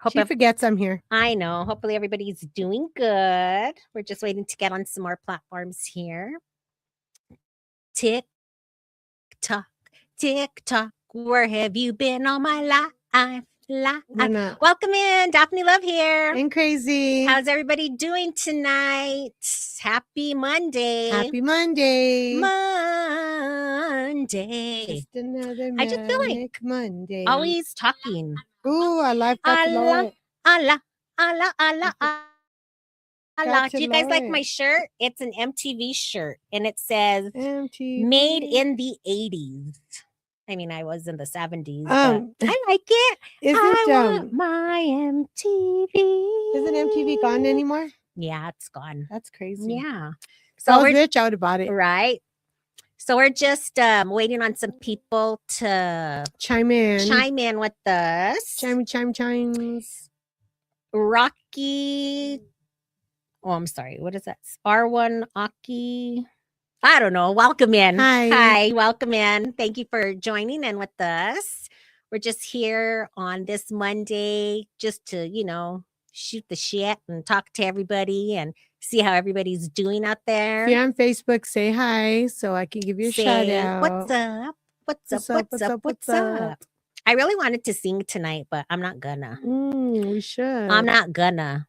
Hope She forgets I'm here. I know. Hopefully everybody's doing good. We're just waiting to get on some more platforms here. Tick tock, tick tock. Where have you been all my life? Welcome in, Daphne Love here. And Crazy. How's everybody doing tonight? Happy Monday. Happy Monday. Monday. Just another I just feel like Monday. Always talking. Ooh, our life got to lower it. Allah. Got to Do you guys lower like it. my shirt? It's an MTV shirt, and it says MTV. made in the 80s. I mean, I was in the 70s, but I like it. I want my MTV. Isn't MTV gone anymore? Yeah, it's gone. That's crazy. Yeah. So I was rich, I would have bought it. Right. So we're just waiting on some people to chime in with us. Chimes. Rocky. Oh, I'm sorry. What is that? R1 Aki. I don't know. Welcome in. Hi. Welcome in. Thank you for joining in with us. We're just here on this Monday just to, shoot the shit and talk to everybody and see how everybody's doing out there. If you're on Facebook, say hi so I can give you a shout out. What's up? What's up? I really wanted to sing tonight, but I'm not gonna. We should. I'm not gonna.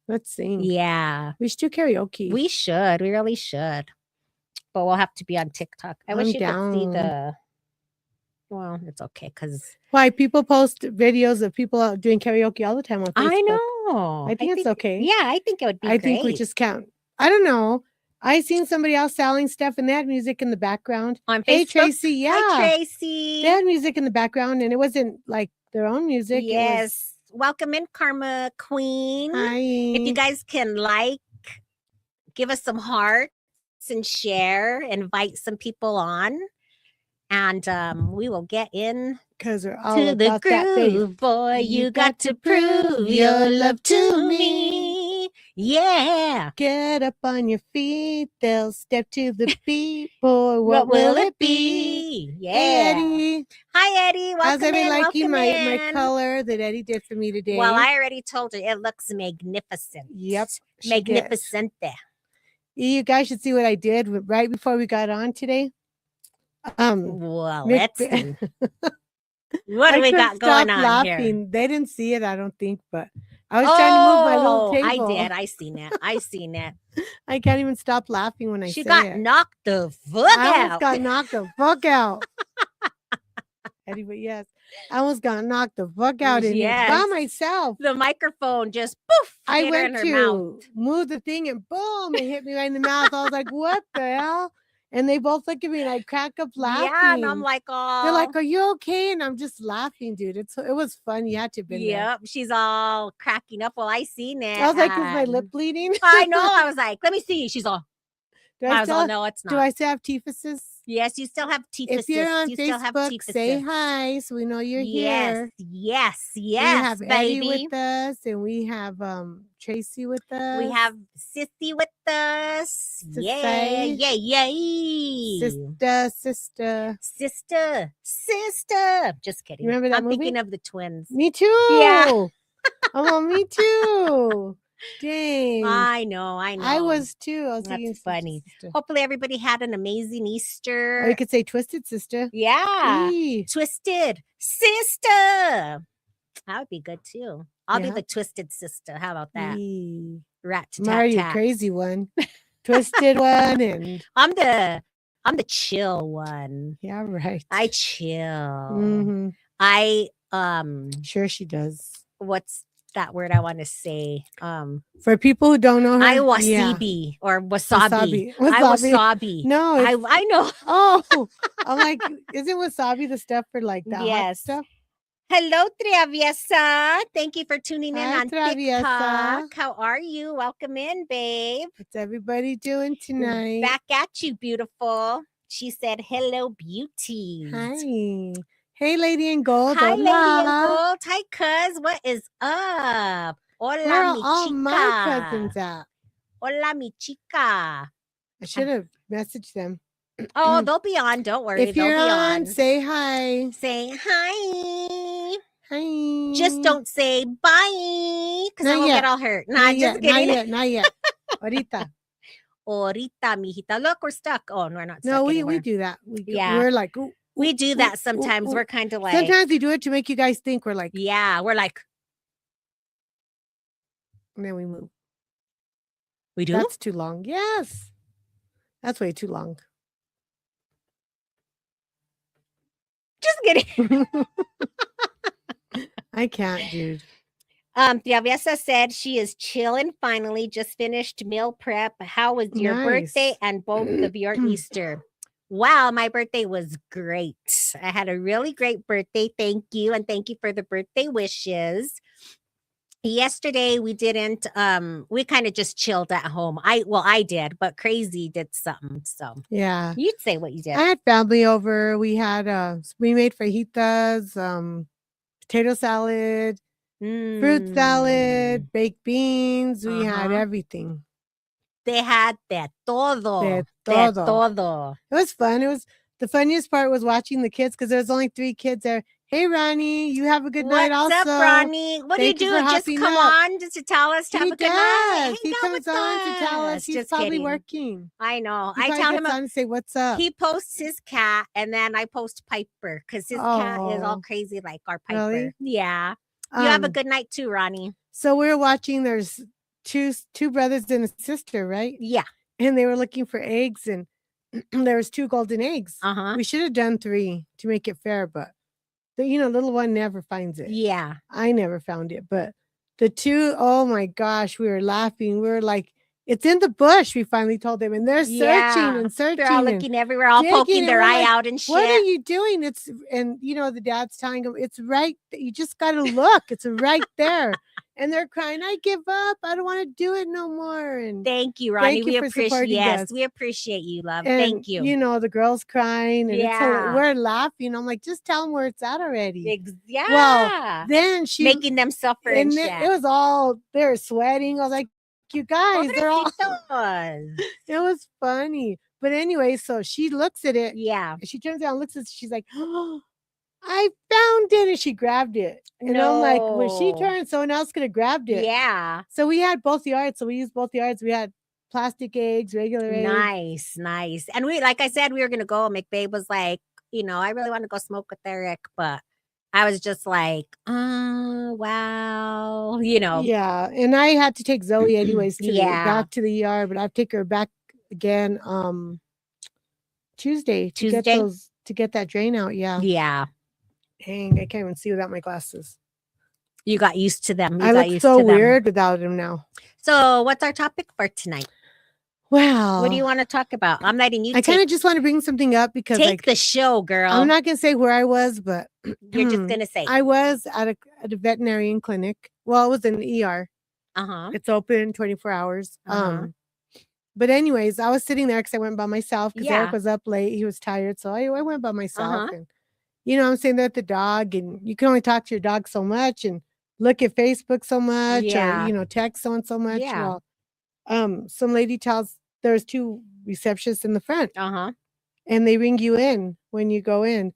Let's sing. Yeah. We should do karaoke. We should. We really should. But we'll have to be on TikTok. I wish you could see the... Well, it's okay because... Why? People post videos of people out doing karaoke all the time on Facebook. I know. I think it's okay. Yeah, I think it would be great. I think we just count. I don't know. I seen somebody else selling stuff and they had music in the background. On Facebook? Hey, Tracy. Yeah. Hi, Tracy. They had music in the background and it wasn't like their own music. Yes. Welcome in, Karma Queen. Hi. If you guys can give us some hearts and share, invite some people on, and we will get in because we're all to the about that groove. Boy, you got to prove your love to me. Yeah. Get up on your feet. They'll step to the beat. Boy, what will it be? Yeah. Hey, Eddie. Hi, Eddie. Welcome How's everybody in. liking my color that Eddie did for me today? Well, I already told her it looks magnificent. Yep. Magnificent. You guys should see what I did right before we got on today. Well, let's see. What do we got going on laughing. Here? They didn't see it, I don't think, but I was trying to move my little table. I did. I seen it. I can't even stop laughing when I say it. She got knocked the fuck out. I almost got knocked the fuck out. Anyway, yes. I almost got knocked the fuck out by myself. The microphone just poof. I went to move the thing and boom, it hit me right in the mouth. I was like, what the hell? And they both look at me and I crack up laughing. Yeah, and I'm like, oh. They're like, are you okay? And I'm just laughing, dude. It was fun. You had to be there. Yep, she's all cracking up. Well, I seen it. I was like, is my lip bleeding? I know. I was like, let me see. She's all. I was all, no, it's not. Do I still have typhuses? Yes, you still have typhuses. If you're on Facebook, say hi so we know you're here. Yes, we have baby. Eddie with us, and we have Tracy with us. We have Sissy with us. Yay. Sister. Just kidding. Remember that movie? I'm thinking of the twins. Me too. Yeah. Oh, me too. Dang. I know. I was too. That's funny. Sister. Hopefully everybody had an amazing Easter. Or you could say Twisted Sister. Yeah. Twisted Sister. That would be good too. I'll do the Twisted Sister. How about that? Mario crazy one. Twisted one and I'm the chill one. Yeah, right. I chill. Mm-hmm. I sure she does. What's that word I want to say? For people who don't know her, I wasabi or wasabi. I wasabi. No, I know. Oh, I'm like, isn't wasabi the stuff for like that hot stuff? Hello, Traviesa. Thank you for tuning in on Traviesa. TikTok. How are you? Welcome in, babe. What's everybody doing tonight? Back at you, beautiful. She said, hello, beauty. Hi. Hey, Lady in Gold. Hi, Lady in Gold. Hi, cuz. What is up? Hola, Where mi all chica. my cousins at? Hola, mi chica. I should have messaged them. Oh, they'll be on. Don't worry. If you're on, say hi. Say hi. Hi. Just don't say bye because Not I will yet. get all hurt. Not Nah, yet. just Not kidding. yet. Not yet. Ahorita. Ahorita, mijita. Look, we're stuck. Oh, no, we're not stuck No, we anymore. do that. Yeah. We're like, ooh, We ooh, do ooh, that ooh, sometimes. ooh. We're kind of like, Sometimes we do it to make you guys think we're like, yeah, we're like, and then we move. we do? That's too long. Yes. That's way too long. Just kidding. I can't, dude. Tiavesa said she is chilling finally, just finished meal prep. How was your birthday Nice. and both of your Easter? Wow, my birthday was great. I had a really great birthday. Thank you. And thank you for the birthday wishes. Yesterday we didn't we kind of just chilled at home. I did, but Crazy did something. So Yeah. you'd say what you did. I had family over. We had we made fajitas, potato salad, fruit salad, baked beans. We had everything. They had de todo. De De todo. todo. It was fun. It was the funniest part was watching the kids because there was only 3 kids there. Hey, Ronnie, you have a good night also. What's up, Ronnie? What Thank do you you for do? Just hopping come up. on just to tell us to have He a good night. does. Hang He out comes with on to tell us. He's Just probably kidding. working. I know. He I probably tell gets him on to say, "What's up?" he posts his cat, and then I post Piper because his cat is all Oh, crazy like our Piper. really? Yeah. You have a good night too, Ronnie. So we're watching. There's two brothers and a sister, right? Yeah. And they were looking for eggs, and there was 2 golden eggs. Uh-huh. We should have done 3 to make it fair, but the little one never finds it. Yeah. I never found it, but the 2, oh my gosh, we were laughing. We were like, it's in the bush. We finally told them, and they're searching and searching. They're all looking everywhere, all digging, poking and their we're eye like, out and shit. What are you doing? And the dad's telling them, it's right. You just got to look. It's right there. And they're crying, I give up. I don't want to do it no more. And thank you, Ronnie. thank you We for appreciate supporting us. we appreciate you, love. And, thank you. The girls crying, and Yeah. we're laughing. I'm like, just tell them where it's at already. Yeah. Well, then she making them suffer and shit. it was all they're sweating. I was like, you guys, they're all. It was funny, but anyway, so she looks at it. Yeah. And she turns around, and looks at it. She's like, oh, I found it, and she grabbed it. And I'm like, when she turned, someone else could have grabbed it. Yeah. So we had both yards. So we used both yards. We had plastic eggs, regular eggs. Nice. And we, like I said, we were gonna go. McBabe was like, I really want to go smoke with Eric, but I was just like, oh wow, Yeah, and I had to take Zoe anyways back to the ER, but I'll take her back again Tuesday to get that drain out. Yeah. Dang, I can't even see without my glasses. You got used to them. I look so weird without them now. So what's our topic for tonight? Well, what do you want to talk about? I'm letting you. I kind of just want to bring something up because take the show, girl. I'm not gonna say where I was, but you're just gonna say I was at a veterinarian clinic. Well, it was an ER. It's open 24 hours. But anyways, I was sitting there because I went by myself because Eric was up late. He was tired, so I went by myself. And I'm sitting there with the dog, and you can only talk to your dog so much and look at Facebook so much, or text someone so much. Yeah. Well, some lady tells there's 2 receptionists in the front. And they ring you in when you go in.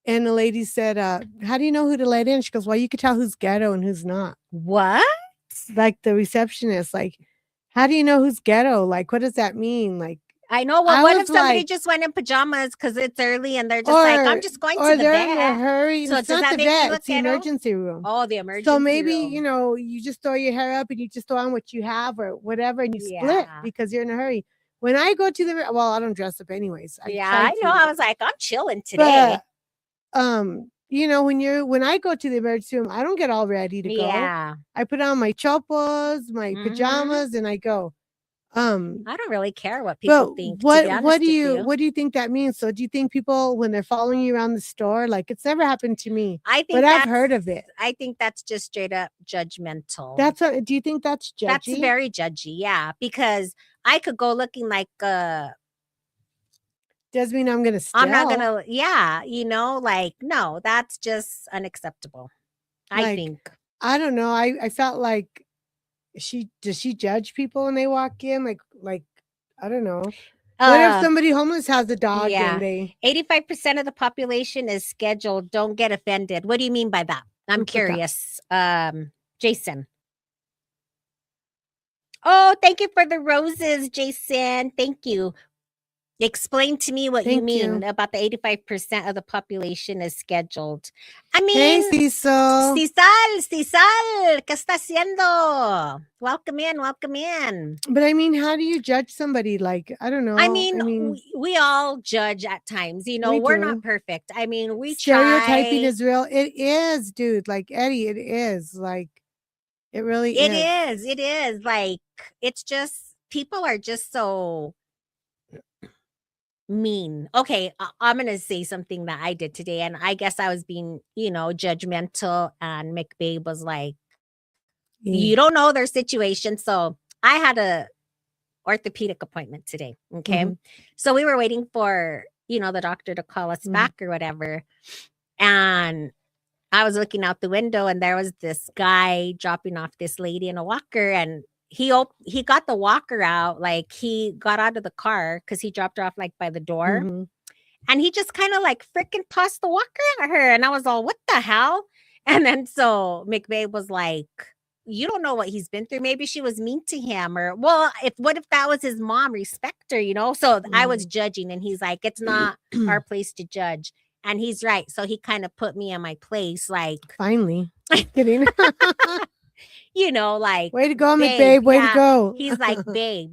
And the lady said, how do you know who to let in? She goes, well, you could tell who's ghetto and who's not. What? Like the receptionist, like, how do you know who's ghetto? Like, what does that mean? Like, I know. Well, what if somebody just went in pajamas because it's early and they're just like, I'm just going to the vet. Or they're in a hurry. So it's not the vet, it's the emergency room. Oh, the emergency room. So maybe, room. You just throw your hair up and you just throw on what you have or whatever and you split because you're in a hurry. When I go to I don't dress up anyways. I know. I was like, I'm chilling today. But, when I go to the emergency room, I don't get all ready to go. Yeah. I put on my chopos, my pajamas, and I go. I don't really care what people think. What do you think that means? So do you think people, when they're following you around the store, like it's never happened to me? But I've heard of it. I think that's just straight up judgmental. Do you think that's judgy? That's very judgy, yeah. Because I could go looking like doesn't mean I'm gonna steal. I'm not gonna, no, that's just unacceptable. I think. I don't know. I felt like does she judge people when they walk in? Like I don't know. What if somebody homeless has a dog and 85% of the population is scheduled. Don't get offended. What do you mean by that? I'm curious. Jason. Oh, thank you for the roses, Jason. Thank you. Explain to me what you mean about the 85% of the population is scheduled. I mean, hey, Cecil, ¿qué está haciendo? Welcome in. But I mean, how do you judge somebody? Like, I don't know. I mean, we all judge at times. You know, we're not perfect. I mean, stereotyping is real. It is, dude. Like Eddie, it is. Like, it really is. It is. Like, it's just people are just so mean. Okay, I'm gonna say something that I did today, and I guess I was being, judgmental, and McBabe was like, you don't know their situation. So I had a orthopedic appointment today. Okay. So we were waiting for, the doctor to call us back or whatever. And I was looking out the window, and there was this guy dropping off this lady in a walker, and he got the walker out, like he got out of the car because he dropped her off like by the door, and he just kind of like freaking tossed the walker at her, and I was all, what the hell? And then so McBabe was like, you don't know what he's been through. Maybe she was mean to him, or what if that was his mom? Respect her, So I was judging, and he's like, it's not our place to judge. And he's right. So he kind of put me in my place, like, finally. Kidding. Like, way to go, McBabe. Way to go. He's like, babe,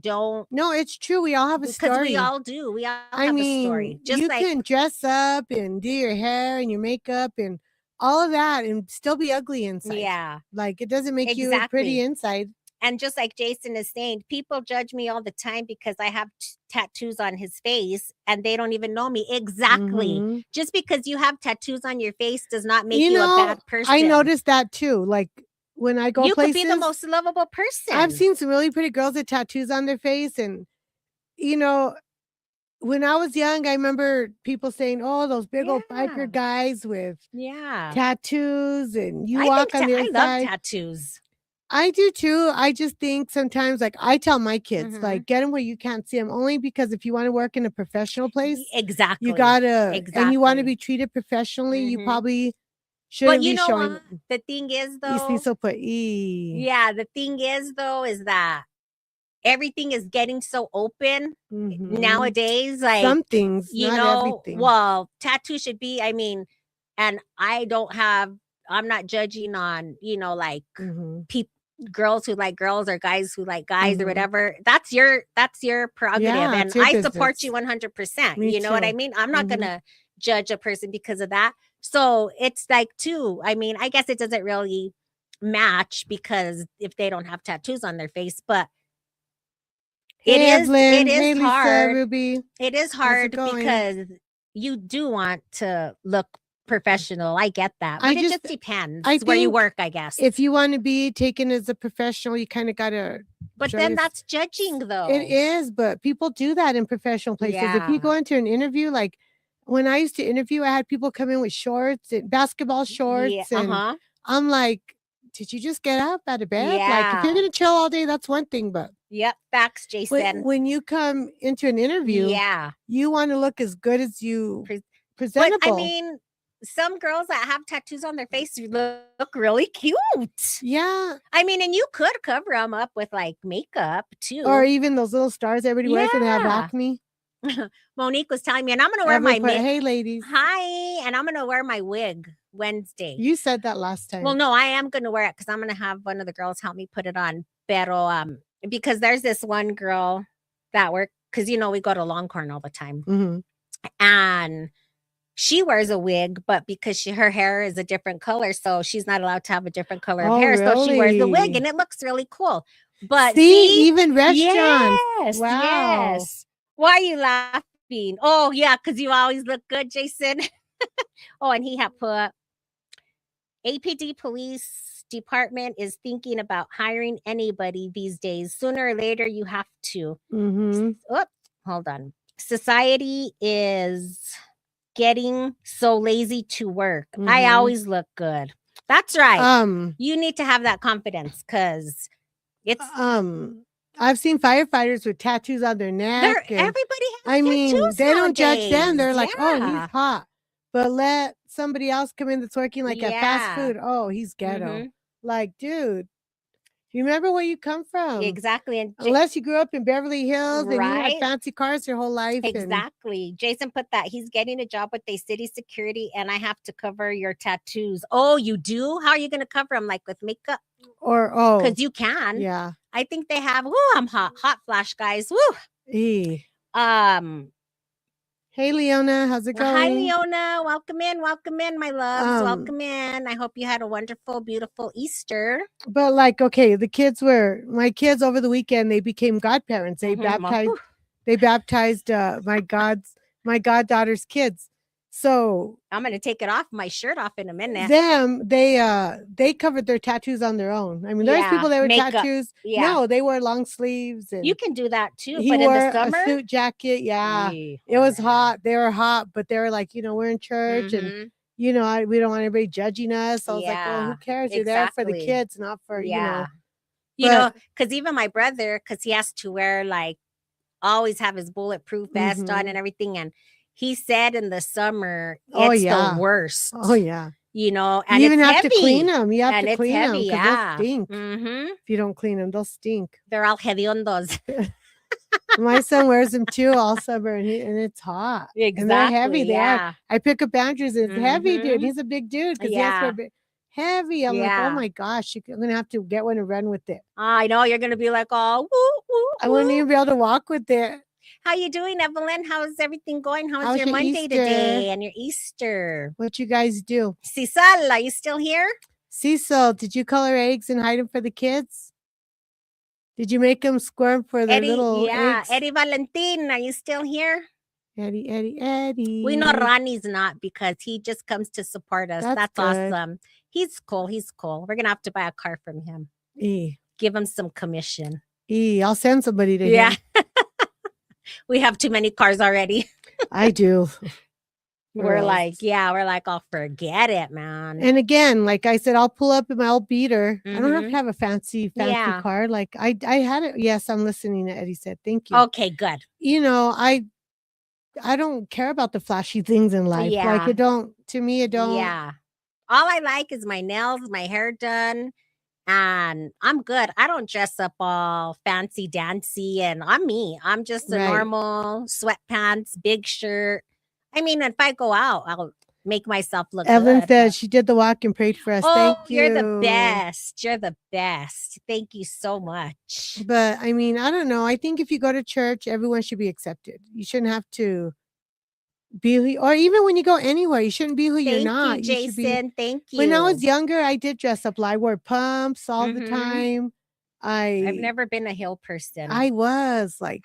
don't. No, it's true. We all have a story. Because we all do. We all have a story. Just you can dress up and do your hair and your makeup and all of that and still be ugly inside. Yeah. Like, it doesn't make you pretty inside. And just like Jason is saying, people judge me all the time because I have tattoos on his face, and they don't even know me. Exactly. Just because you have tattoos on your face does not make you a bad person. I noticed that too. Like, when I go places, you could be the most lovable person. I've seen some really pretty girls with tattoos on their face. And, when I was young, I remember people saying, oh, those big old biker guys with tattoos, and you walk on the other side. I love tattoos. I do too. I just think sometimes, like, I tell my kids, like, get them where you can't see them, only because if you want to work in a professional place, exactly, you gotta, and you want to be treated professionally, you probably shouldn't be showing. What? The thing is, though, Cecil put E. Yeah, the thing is, though, is that everything is getting so open nowadays. Like, some things, not everything. Well, tattoo should be. I mean, and I'm not judging on, like people. Girls who like girls or guys who like guys or whatever. That's your prerogative, and I support you 100%. You know what I mean? I'm not gonna judge a person because of that. So it's like, too, I mean, I guess it doesn't really match because if they don't have tattoos on their face, but it is hard. Ruby. It is hard because you do want to look professional. I get that, but it just depends where you work, I guess. If you want to be taken as a professional, you kind of gotta. But then that's judging, though. It is, but people do that in professional places. If you go into an interview, like when I used to interview, I had people come in with shorts and basketball shorts, and I'm like, did you just get up out of bed? Like, if you're gonna chill all day, that's one thing, but facts, Jason. When you come into an interview, you want to look as good as you presentable. But I mean, some girls that have tattoos on their face look really cute. Yeah. I mean, and you could cover them up with like makeup too. Or even those little stars everybody wears when they have acne. Monique was telling me, and I'm going to wear my makeup. Hey, ladies. Hi. And I'm going to wear my wig Wednesday. You said that last time. Well, no, I am going to wear it because I'm going to have one of the girls help me put it on. Pero, because there's this one girl that because, we go to Longhorn all the time. And she wears a wig, but because her hair is a different color, so she's not allowed to have a different color of hair. Really? So she wears the wig, and it looks really cool. But see even restaurants. Yes, wow. Yes. Why are you laughing? Oh, yeah, because you always look good, Jason. Oh, and he had put APD Police Department is thinking about hiring anybody these days. Sooner or later, you have to. Oh, hold on. Society is getting so lazy to work. I always look good. That's right. You need to have that confidence because it's I've seen firefighters with tattoos on their neck. Everybody has tattoos they don't nowadays. judge them. They're like, oh, he's hot. But let somebody else come in that's working like at fast food. Oh, he's ghetto. Like, dude, you remember where you come from? Exactly. And unless you grew up in Beverly Hills and you had fancy cars your whole life. Exactly. Jason put that he's getting a job with a city security and I have to cover your tattoos. Oh, you do? How are you going to cover them? Like with makeup? Or, because you can. Yeah. I think they have, I'm hot flash, guys. Hey, Leona, how's it going? Hi, Leona. Welcome in, my loves. Welcome in. I hope you had a wonderful, beautiful Easter. But like, okay, my kids over the weekend, they became godparents. They baptized my goddaughter's kids. So I'm gonna take my shirt off in a minute. They covered their tattoos on their own. I mean, there's people that wear tattoos. Yeah. No, they wear long sleeves. And you can do that too. He wore in the summer, a suit jacket. Yeah, it was hot. They were hot, but they were like, we're in church, and we don't want anybody judging us. So I was like, well, who cares? You're there for the kids, not for because even my brother, because he has to wear always have his bulletproof vest on and everything, and he said in the summer, it's the worst. Oh, yeah. And you even have to clean them. You have to clean them because they'll stink. If you don't clean them, they'll stink. They're all hediondos. My son wears them too all summer, and it's hot. Exactly. And they're heavy. I pick up Andrews. It's heavy, dude. He's a big dude. Heavy. I'm like, oh my gosh, I'm gonna have to get one and run with it. I know you're gonna be like, oh, woo, woo, I wouldn't even be able to walk with it. How you doing, Evelyn? How's everything going? How's your Monday Easter? Today and your Easter? What you guys do? Cecil, are you still here? Cecil, did you color eggs and hide them for the kids? Did you make them squirm for the little eggs? Eddie Valentin, are you still here? Eddie. We know Ronnie's not because he just comes to support us. That's awesome. He's cool. We're going to have to buy a car from him. Give him some commission. I'll send somebody to him. We have too many cars already. I do. We're like, I'll forget it, man. And again, like I said, I'll pull up in my old beater. I don't have to have a fancy car. Like I had it. Yes, I'm listening to Eddie said. Thank you. Okay, good. I don't care about the flashy things in life. Like to me, it don't. Yeah. All I like is my nails, my hair done. And I'm good. I don't dress up all fancy dancy and I'm me. I'm just a normal sweatpants, big shirt. I mean, if I go out, I'll make myself look Evelyn good. said she did the walk and prayed for us. Thank you. You're the best. You're the best. Thank you so much. But I mean, I don't know. I think if you go to church, everyone should be accepted. You shouldn't have to be or even when you go anywhere, you shouldn't be who you're not. You, Jason. Thank you. When I was younger, I did dress up. I wore pumps all the time. I've never been a heel person. I was for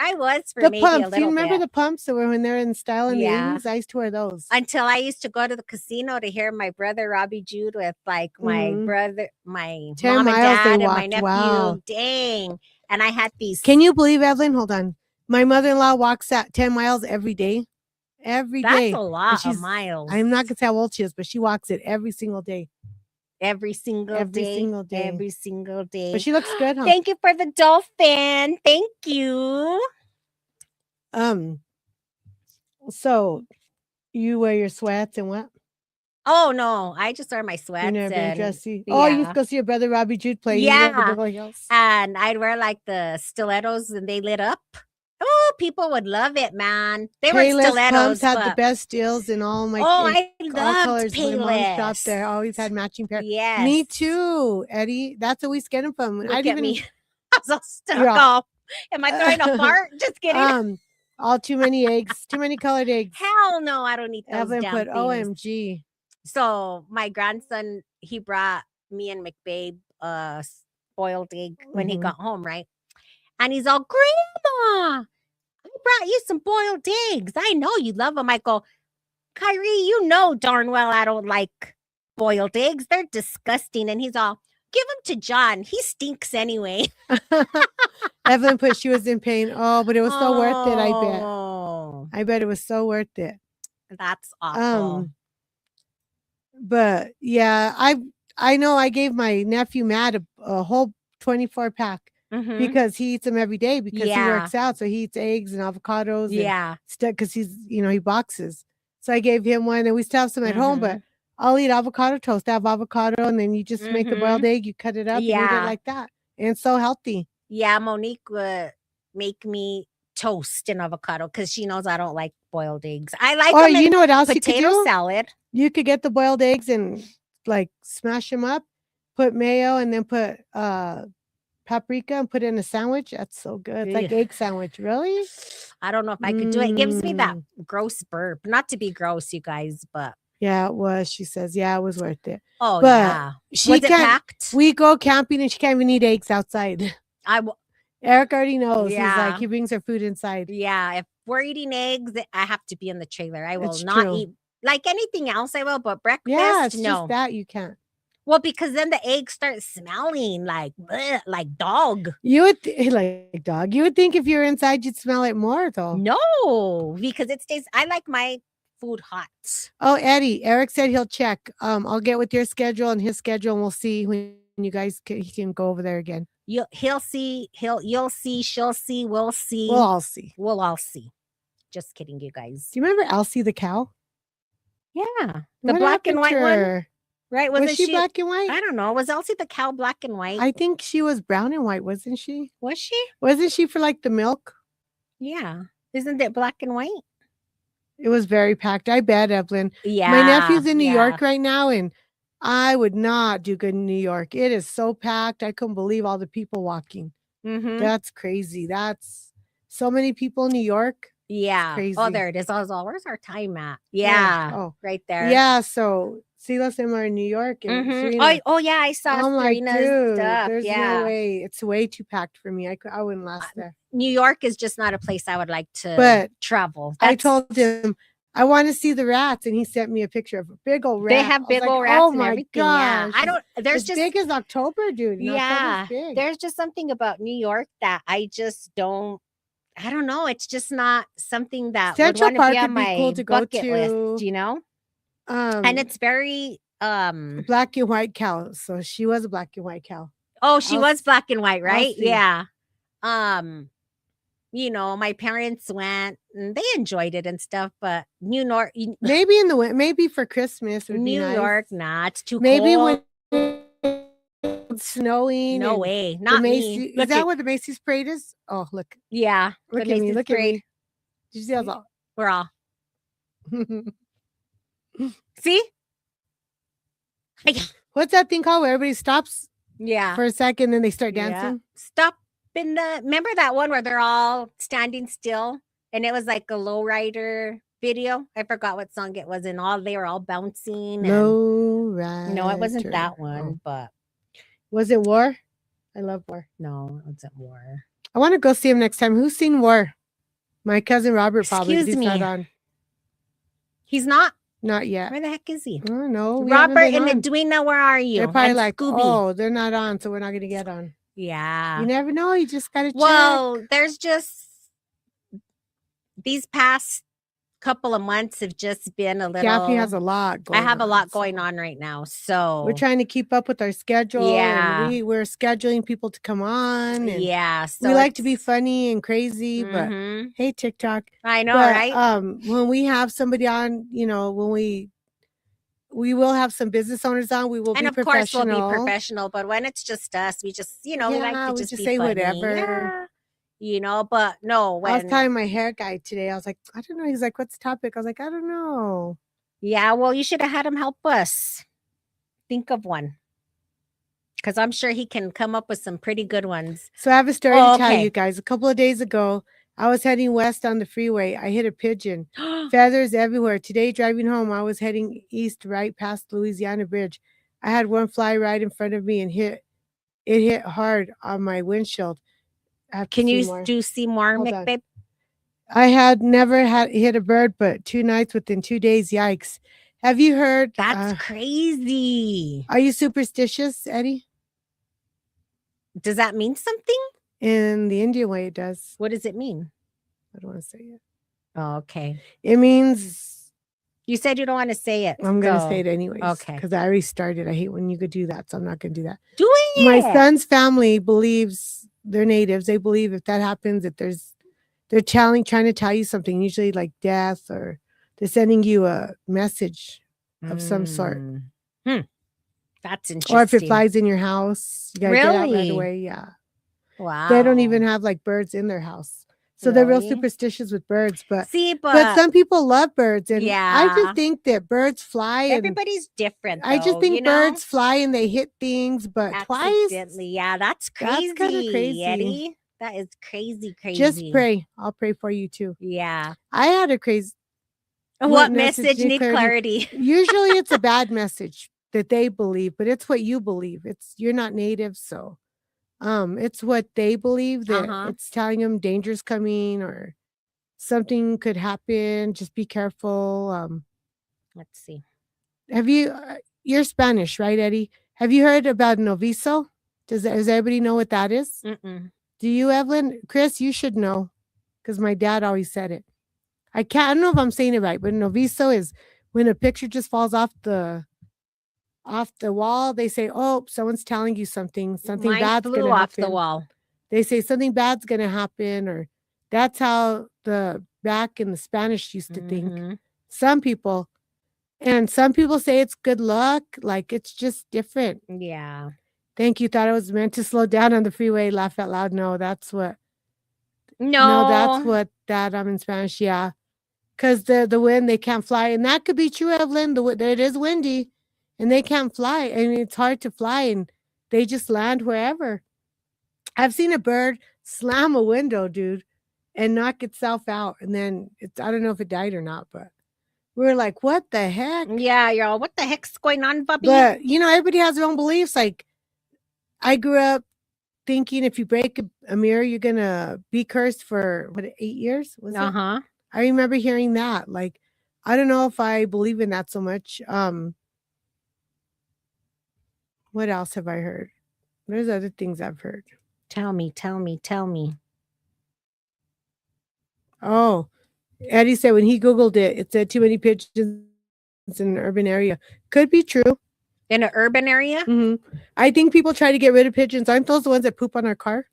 the maybe pumps. A little. Do you remember the pumps that were when they're in style in the 80s? I used to wear those until I used to go to the casino to hear my brother Robbie Jude with my brother, my 10 mom and dad, and walked. my nephew. Wow. Dang! And I had these. Can you believe, Evelyn? Hold on. My mother-in-law walks at 10 miles every day. Every day. That's a lot of miles. I'm not gonna say how old she is, but she walks it every single day. Every single day. But she looks good, huh? Thank you for the dolphin. Thank you. So you wear your sweats and what? Oh no, I just wear my sweats. You never been dressy. Oh, you used to go see your brother Robbie Jude play. Yeah. And I'd wear like the stilettos and they lit up. Oh, people would love it, man. They were stilettos. Pumps had the best deals in all my. I loved Payless. My mom stopped there. Always had matching pairs. Yes, me too, Eddie. That's where we get them from. Look at me. I was all stuck off. Am I throwing a fart? Just kidding. All too many eggs. Too many colored eggs. Hell no, I don't eat those. Evelyn put OMG. So my grandson, he brought me and McBabe a spoiled egg when he got home, right? And he's all, Grandma, I brought you some boiled eggs. I know you love them. I go, Kyrie, you know darn well I don't like boiled eggs. They're disgusting. And he's all, give them to John. He stinks anyway. Evelyn put she was in pain. Oh, but it was so worth it, I bet. I bet it was so worth it. That's awful. But yeah, I know I gave my nephew Matt a whole 24 pack. Because he eats them every day because he works out. So he eats eggs and avocados. And stuff because he's, he boxes. So I gave him one and we still have some at home, but I'll eat avocado toast. I have avocado, and then you just make a boiled egg. You cut it up and eat it like that. And it's so healthy. Yeah, Monique would make me toast and avocado because she knows I don't like boiled eggs. I like them you know what else potato you could do? salad. You could get the boiled eggs and like smash them up, put mayo, and then put paprika and put it in a sandwich. That's so good. It's like egg sandwich. Really? I don't know if I could do it. It gives me that gross burp. Not to be gross, you guys, but yeah, it was. She says, yeah, it was worth it. Oh, but yeah. Was it packed? We go camping and she can't even eat eggs outside. Eric already knows. Yeah. He's like, he brings her food inside. Yeah. If we're eating eggs, I have to be in the trailer. I will not eat like anything else. I will, but breakfast, yeah, it's just that you can't. Well, because then the eggs start smelling like dog. You would like dog. You would think if you're inside, you'd smell it more, though. No, because it stays. I like my food hot. Oh, Eddie, Eric said he'll check. I'll get with your schedule and his schedule, and we'll see when you guys he can go over there again. He'll see. You'll see. She'll see. We'll see. We'll all see. We'll all see. Just kidding, you guys. Do you remember Elsie the cow? Yeah, the black and white one. Right? Was she black and white? I don't know. Was Elsie the cow black and white? I think she was brown and white, wasn't she? Was she? Wasn't she for like the milk? Yeah. Isn't it black and white? It was very packed. I bet, Evelyn. Yeah. My nephew's in New York right now, and I would not do good in New York. It is so packed. I couldn't believe all the people walking. Mm-hmm. That's crazy. That's so many people in New York. Yeah. Crazy. Oh, there it is. Where's our time at? Yeah. Oh, right there. Yeah. So Silas and we're in New York. And oh, yeah. I saw Serena's stuff. There's no way. It's way too packed for me. I wouldn't last there. New York is just not a place I would like to travel. I told him I want to see the rats, and he sent me a picture of a big old rat. They have big old rats and everything. Gosh. Yeah. I don't. There's just big as October, dude. Yeah. There's just something about New York that I just don't. I don't know. It's just not something that Central would Park be on would be my cool to go bucket list, you know? And it's very black and white cow. So she was a black and white cow. Oh, she was black and white, right? Yeah. You know, my parents went and they enjoyed it and stuff, but New York maybe in the winter, maybe for Christmas would New be nice. York, nah, it's too maybe cold. When snowing. No way. Not me. Is that what the Macy's parade is? Oh, look. Yeah. Look at me. Look at me. Did you see us all? We're all. See? What's that thing called where everybody stops? Yeah. For a second, then they start dancing? Yeah. Stop in remember that one where they're all standing still? And it was like a lowrider video. I forgot what song it was, and they were all bouncing. Lowrider. No, it wasn't that one, but was it War? I love War. No, it wasn't War. I want to go see him next time. Who's seen War? My cousin Robert probably. Excuse me. On. He's not? Not yet. Where the heck is he? I don't know. Robert and Edwina, where are you? They're probably like, Scooby. Oh, they're not on, so we're not going to get on. Yeah. You never know. You just got to check. Well, there's just these past couple of months have just been a little. Kathy has a lot going on. I have a lot going on right now, so we're trying to keep up with our schedule. Yeah, and we're scheduling people to come on. And yeah, so we like to be funny and crazy, but hey, TikTok. I know, right? When we have somebody on, you know, when we will have some business owners on. We will be professional. And of course, we'll be professional. But when it's just us, we just, you know, we like to just be say funny. Whatever. Yeah. You know, but no. I was telling my hair guy today, I was like, I don't know. He's like, what's the topic? I was like, I don't know. Yeah, well, you should have had him help us think of one. Because I'm sure he can come up with some pretty good ones. So I have a story to tell you guys. A couple of days ago, I was heading west on the freeway. I hit a pigeon. Feathers everywhere. Today, driving home, I was heading east right past Louisiana Bridge. I had one fly right in front of me and it hit hard on my windshield. Can you see more, McBabe? I had never hit a bird, but 2 nights within 2 days. Yikes. Have you heard? That's crazy. Are you superstitious, Eddie? Does that mean something? In the Indian way, it does. What does it mean? I don't want to say it. Oh, okay. It means... You said you don't want to say it. I'm going to say it anyways. Okay. Because I already started. I hate when you could do that, so I'm not going to do that. Do it! My son's family believes... They're natives. They believe if that happens, that they're trying to tell you something, usually like death, or they're sending you a message of some sort. That's interesting. Or if it flies in your house, you gotta get out right away. Yeah. Wow. They don't even have like birds in their house. So they're real superstitious with birds, but some people love birds, and I just think that birds fly. Everybody's different. Though, I just think birds fly and they hit things, but accidentally. Yeah, that's crazy. That's kind of crazy, Eddie. That is crazy. Just pray. I'll pray for you too. Yeah. I had a crazy. What message need clarity? Usually, it's a bad message that they believe, but it's what you believe. You're not native, so. It's what they believe that it's telling them danger's coming or something could happen. Just be careful. Let's see. Have you? You're Spanish, right, Eddie? Have you heard about novizo? Does everybody know what that is? Mm-mm. Do you, Evelyn? Chris, you should know, because my dad always said it. I don't know if I'm saying it right, but novizo is when a picture just falls off the wall. They say, oh, someone's telling you something bad's gonna happen. Off the wall. They say something bad's gonna happen, or that's how the back in the Spanish used to think. Some people say it's good luck, like it's just different. Yeah. Thank you. Thought I was meant to slow down on the freeway, laugh out loud. No, that's what that in Spanish. Yeah. Because the wind, they can't fly. And that could be true, Evelyn. It is windy. And they can't fly, and it's hard to fly, and they just land wherever. I've seen a bird slam a window, dude, and knock itself out. And then I don't know if it died or not, but we're like, what the heck? Yeah, y'all, what the heck's going on, Bubby? But, everybody has their own beliefs. Like, I grew up thinking if you break a mirror, you're going to be cursed for, 8 years? Was it? I remember hearing that. Like, I don't know if I believe in that so much. What else have I heard? There's other things I've heard. Tell me. Oh, Eddie said when he Googled it, it said too many pigeons in an urban area. Could be true. In an urban area? Mm-hmm. I think people try to get rid of pigeons. Aren't those the ones that poop on our car?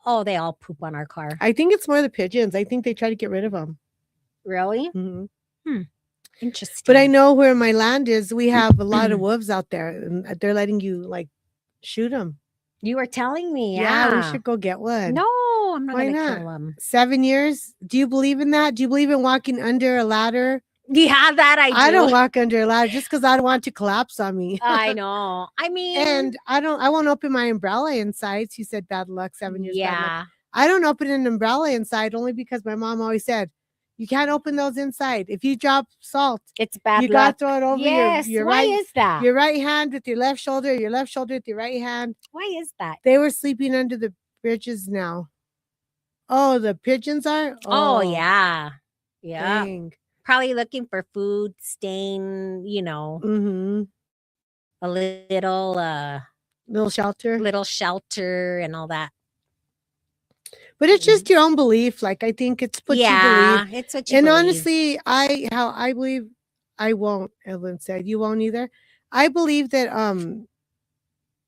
Oh, they all poop on our car. I think it's more the pigeons. I think they try to get rid of them. Really? Mm-hmm. Interesting. But I know where my land is, we have a lot of wolves out there, and they're letting you like shoot them. You were telling me. Yeah, we should go get one. No, I'm not going to kill them. 7 years? Do you believe in that? Do you believe in walking under a ladder? Yeah, that I do. I don't walk under a ladder just because I don't want to collapse on me. I know. I mean, and I won't open my umbrella inside. She said bad luck, 7 years. Yeah. I don't open an umbrella inside only because my mom always said, you can't open those inside. If you drop salt, it's bad luck. You got to throw it over your right. Why is that? Your right hand with your left shoulder with your right hand. Why is that? They were sleeping under the bridges now. Oh, the pigeons are? Oh yeah. Dang. Probably looking for food, staying, a little shelter and all that. But it's just your own belief. Like, I think it's what you believe. Yeah, it's what you believe. And honestly, how I believe, I won't, Evelyn said. You won't either. I believe that,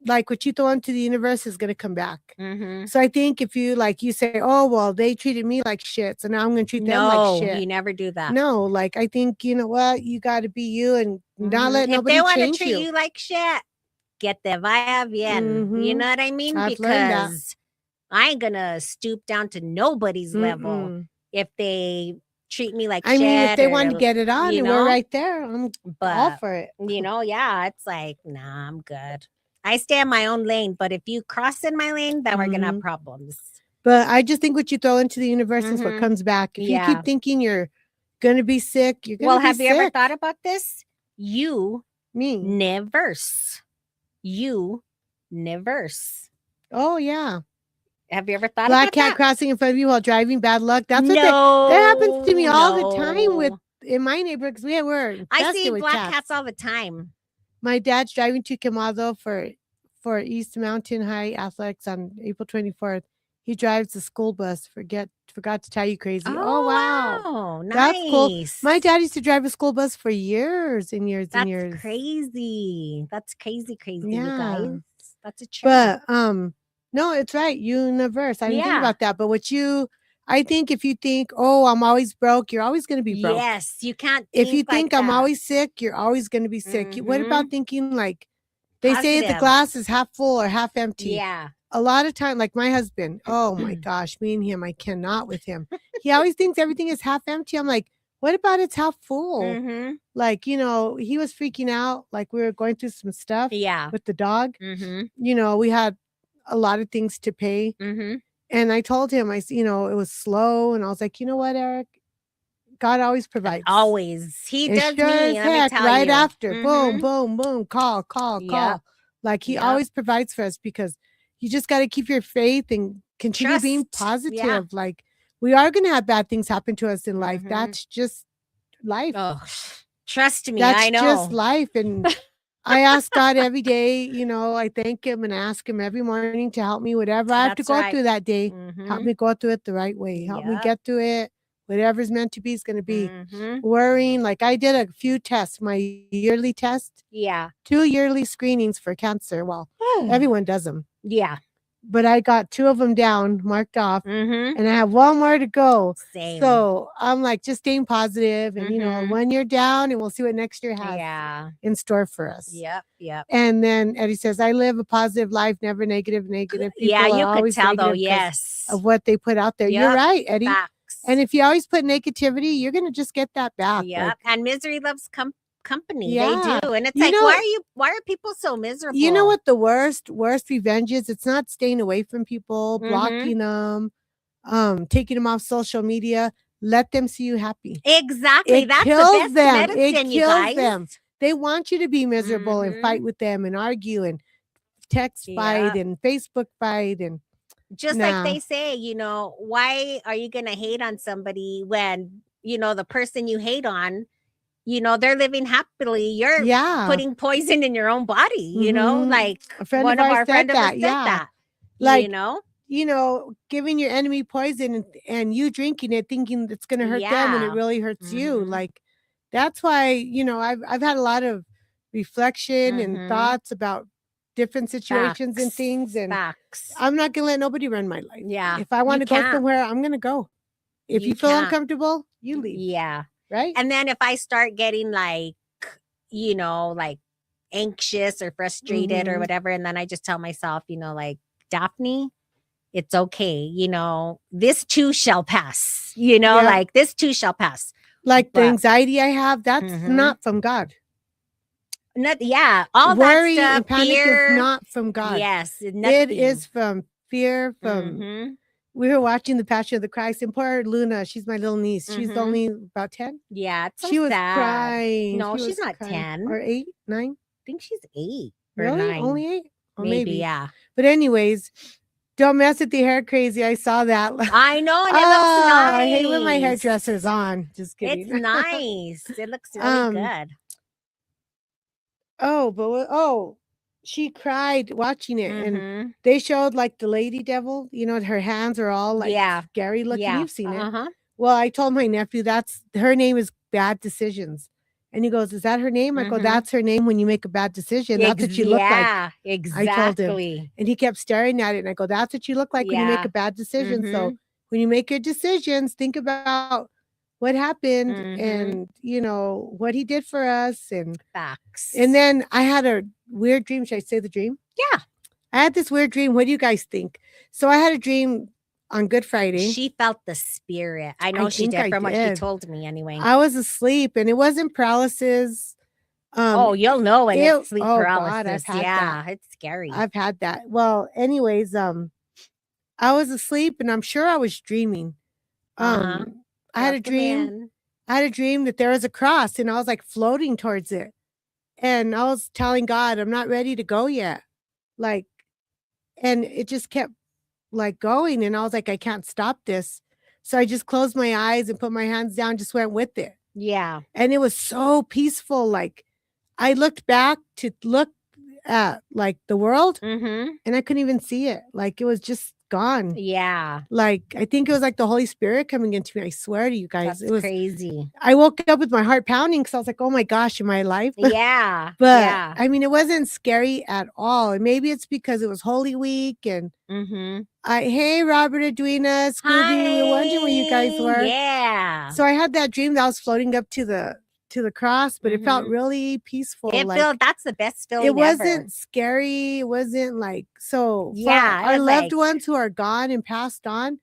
like, what you throw into the universe is going to come back. Mm-hmm. So I think if you, like, you say, oh, well, they treated me like shit, so now I'm going to treat them like shit. No, you never do that. No, like, I think, you know what? You got to be you and not let nobody change you. If they want to treat you like shit, get the vaya bien. You know what I mean? Because I ain't gonna stoop down to nobody's level if they treat me like shit. I mean, if they want to get it on, and we're right there. I'm all for it. Yeah, it's like, nah, I'm good. I stay in my own lane, but if you cross in my lane, then we're gonna have problems. But I just think what you throw into the universe is what comes back. If you keep thinking you're gonna be sick, you're gonna be sick. Well, have you ever thought about this? Universe. Oh yeah. Have you ever thought Black about cat that? crossing in front of you while driving? Bad luck. That's what that happens to me all the time in my neighborhood because I see black cats all the time. My dad's driving to Quemado for East Mountain High Athletics on April 24th. He drives the school bus. Forgot to tell you, crazy. Oh wow, nice. That's cool. My dad used to drive a school bus for years and years and years. That's crazy. Yeah. You guys. That's a trip. But no, it's right. Universe. I didn't think about that. But what you I think if you think, oh, I'm always broke, you're always going to be broke. Yes, you can't. If you think think I'm always sick, you're always going to be sick. What about thinking like they say the glass is half full or half empty? Yeah. A lot of time, like my husband, oh my gosh, me and him, I cannot with him. He always thinks everything is half empty. I'm like, what about it's half full? Like, he was freaking out. Like we were going through some stuff with the dog. We had a lot of things to pay. And I told him, it was slow. And I was like, you know what, Eric? God always provides. Always. He and does sure me. As heck, right after. Boom, boom, boom. Call. Like he always provides for us because you just got to keep your faith and continue being positive. Yeah. Like we are going to have bad things happen to us in life. That's just life. Oh, trust me. That's I know. just life. And I ask God every day, I thank him and ask him every morning to help me, whatever I have to go through that day. Help me go through it the right way. Help me get through it. Whatever's meant to be is going to be. Worrying. Like I did a few tests, my yearly test. Yeah. 2 yearly screenings for cancer. Well, everyone does them. Yeah. But I got 2 of them down, marked off, and I have 1 more to go. Same. So I'm like just staying positive, and 1 year down, and we'll see what next year has in store for us. Yep. And then Eddie says, "I live a positive life, never negative. People you are could tell though. Yes, of what they put out there. You're right, Eddie. Facts. And if you always put negativity, you're gonna just get that back. Yep. And misery loves company. They do. And it's like, why are people so miserable? You know what the worst revenge is? It's not staying away from people, blocking them, taking them off social media. Let them see you happy. Exactly. That's the best medicine, you guys. Them. They want you to be miserable and fight with them and argue and text fight and Facebook fight and just like they say, why are you gonna hate on somebody when the person you hate on, they're living happily. You're putting poison in your own body, like one of our friends said that. Like, giving your enemy poison and you drinking it, thinking it's going to hurt them and it really hurts you. Like, that's why, I've had a lot of reflection and thoughts about different situations and things. And I'm not going to let nobody run my life. Yeah. If I want to go somewhere, I'm going to go. If you feel uncomfortable, you leave. Yeah. Right. And then if I start getting like anxious or frustrated or whatever, and then I just tell myself, like, Daphne, it's okay. This too shall pass, like this too shall pass. Like the anxiety I have, that's not from God. All worry that stuff, and panic fear, is not from God. Yes. It is from fear, from we were watching The Passion of the Christ, and poor Luna, she's my little niece. She's only about 10. Yeah, it's so she was sad. crying. No, she's not 10 or 8, 9. I think she's 8 or really? 9. Only 8? Or maybe. Yeah. But anyways, don't mess with the hair crazy. I saw that. I know, and it looks nice. I hate when my hairdresser's on. Just kidding. It's nice. It looks really good. She cried watching it, and they showed like the lady devil. Her hands are all like scary looking. You've seen it. Well, I told my nephew that's her name is Bad Decisions, and he goes, "Is that her name?" I go, "That's her name when you make a bad decision. That's what you look like." Yeah, exactly. I told him, and he kept staring at it, and I go, "That's what you look like when you make a bad decision." So when you make your decisions, think about what happened and what he did for us and facts. And then I had a weird dream. Should I say the dream? Yeah. I had this weird dream. What do you guys think? So I had a dream on Good Friday. She felt the spirit. I know she did from what she told me anyway. I was asleep and it wasn't paralysis. You'll know when it's sleep paralysis. God, it's scary. I've had that. Well, anyways, I was asleep and I'm sure I was dreaming. I had a dream. I had a dream that there was a cross and I was like floating towards it. And I was telling God, I'm not ready to go yet. Like, and it just kept like going. And I was like, I can't stop this. So I just closed my eyes and put my hands down, just went with it. Yeah. And it was so peaceful. Like I looked back to look at like the world and I couldn't even see it. Like it was just gone. Yeah. Like, I think it was like the Holy Spirit coming into me. I swear to you guys. That's it was crazy. I woke up with my heart pounding because I was like, oh my gosh, am I alive? Yeah. But yeah. I mean, it wasn't scary at all. And maybe it's because it was Holy Week and hey, Robert, Edwina, Scooby, we were wondering where you guys were. Yeah. So I had that dream that I was floating up to the cross, but it felt really peaceful. That's the best feeling. It wasn't scary. It wasn't like so. Yeah, for our loved ones who are gone and passed on,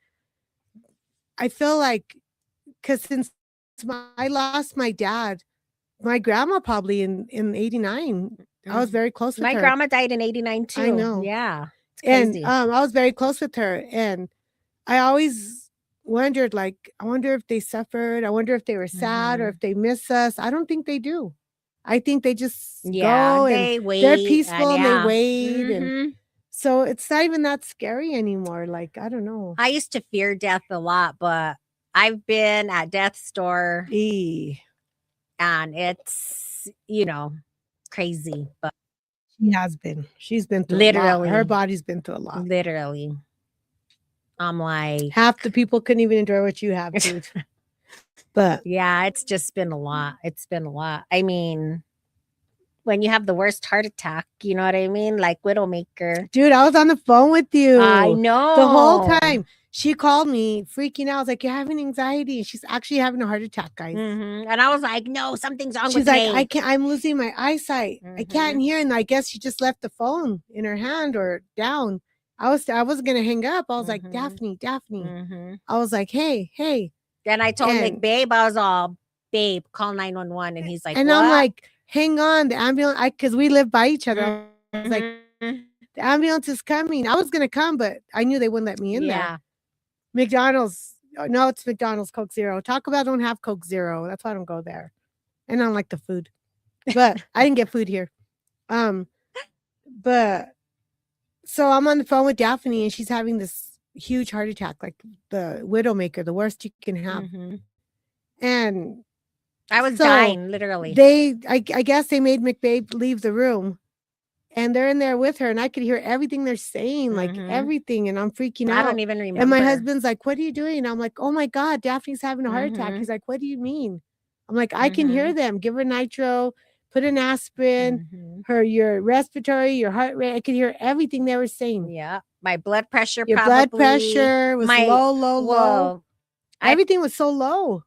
I feel like because since I lost my dad, my grandma probably in 89. I was very close with her. My grandma died in 89 too. I know. Yeah. And I was very close with her, and I always wondered, like, I wonder if they suffered. I wonder if they were sad or if they miss us. I don't think they do. I think they just go and they're peaceful and they wait. And so it's not even that scary anymore. Like, I don't know. I used to fear death a lot, but I've been at death's door and it's, crazy. But she has been. She's been through literally. A lot. Her body's been through a lot. Literally. I'm like, half the people couldn't even enjoy what you have, dude. But yeah, it's just been a lot. It's been a lot. I mean, when you have the worst heart attack, you know what I mean? Like Widowmaker. Dude, I was on the phone with you. I know. The whole time. She called me freaking out. I was like, you're having anxiety. And she's actually having a heart attack, guys. And I was like, no, something's wrong with me. She's like, I'm losing my eyesight. I can't hear. And I guess she just left the phone in her hand or down. I wasn't going to hang up. I was like, Daphne. I was like, hey. Then I told Nick, babe, I was all, babe, call 911. And he's like, and what? I'm like, hang on, the ambulance, because we live by each other. I was like, the ambulance is coming. I was going to come, but I knew they wouldn't let me in there. McDonald's. No, it's McDonald's Coke Zero. Taco Bell don't have Coke Zero. That's why I don't go there. And I don't like the food. But I didn't get food here. But so I'm on the phone with Daphne and she's having this huge heart attack, like the Widowmaker, the worst you can have. And I was dying, literally. I guess they made McBabe leave the room. And they're in there with her, and I could hear everything they're saying, like everything, and I'm freaking out. I don't even remember. And my husband's like, what are you doing? And I'm like, oh my God, Daphne's having a heart attack. He's like, what do you mean? I'm like, I can hear them. Give her nitro, put an aspirin, your respiratory, your heart rate. I could hear everything they were saying. Yeah. My blood pressure, your blood pressure was low. Everything was so low.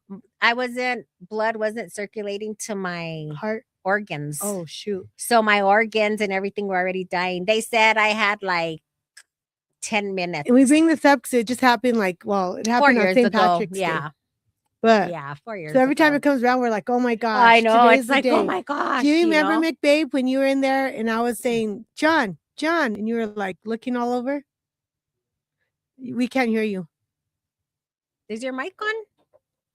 Blood wasn't circulating to my heart. Organs. Oh shoot. So my organs and everything were already dying. They said I had like 10 minutes. And we bring this up because it just happened it happened on St. Patrick's Day. Yeah. But 4 years so every time it comes around, we're like, oh my gosh. I know. It's like, oh my gosh. Do you remember McBabe when you were in there and I was saying, John, and you were like looking all over? We can't hear you. Is your mic on?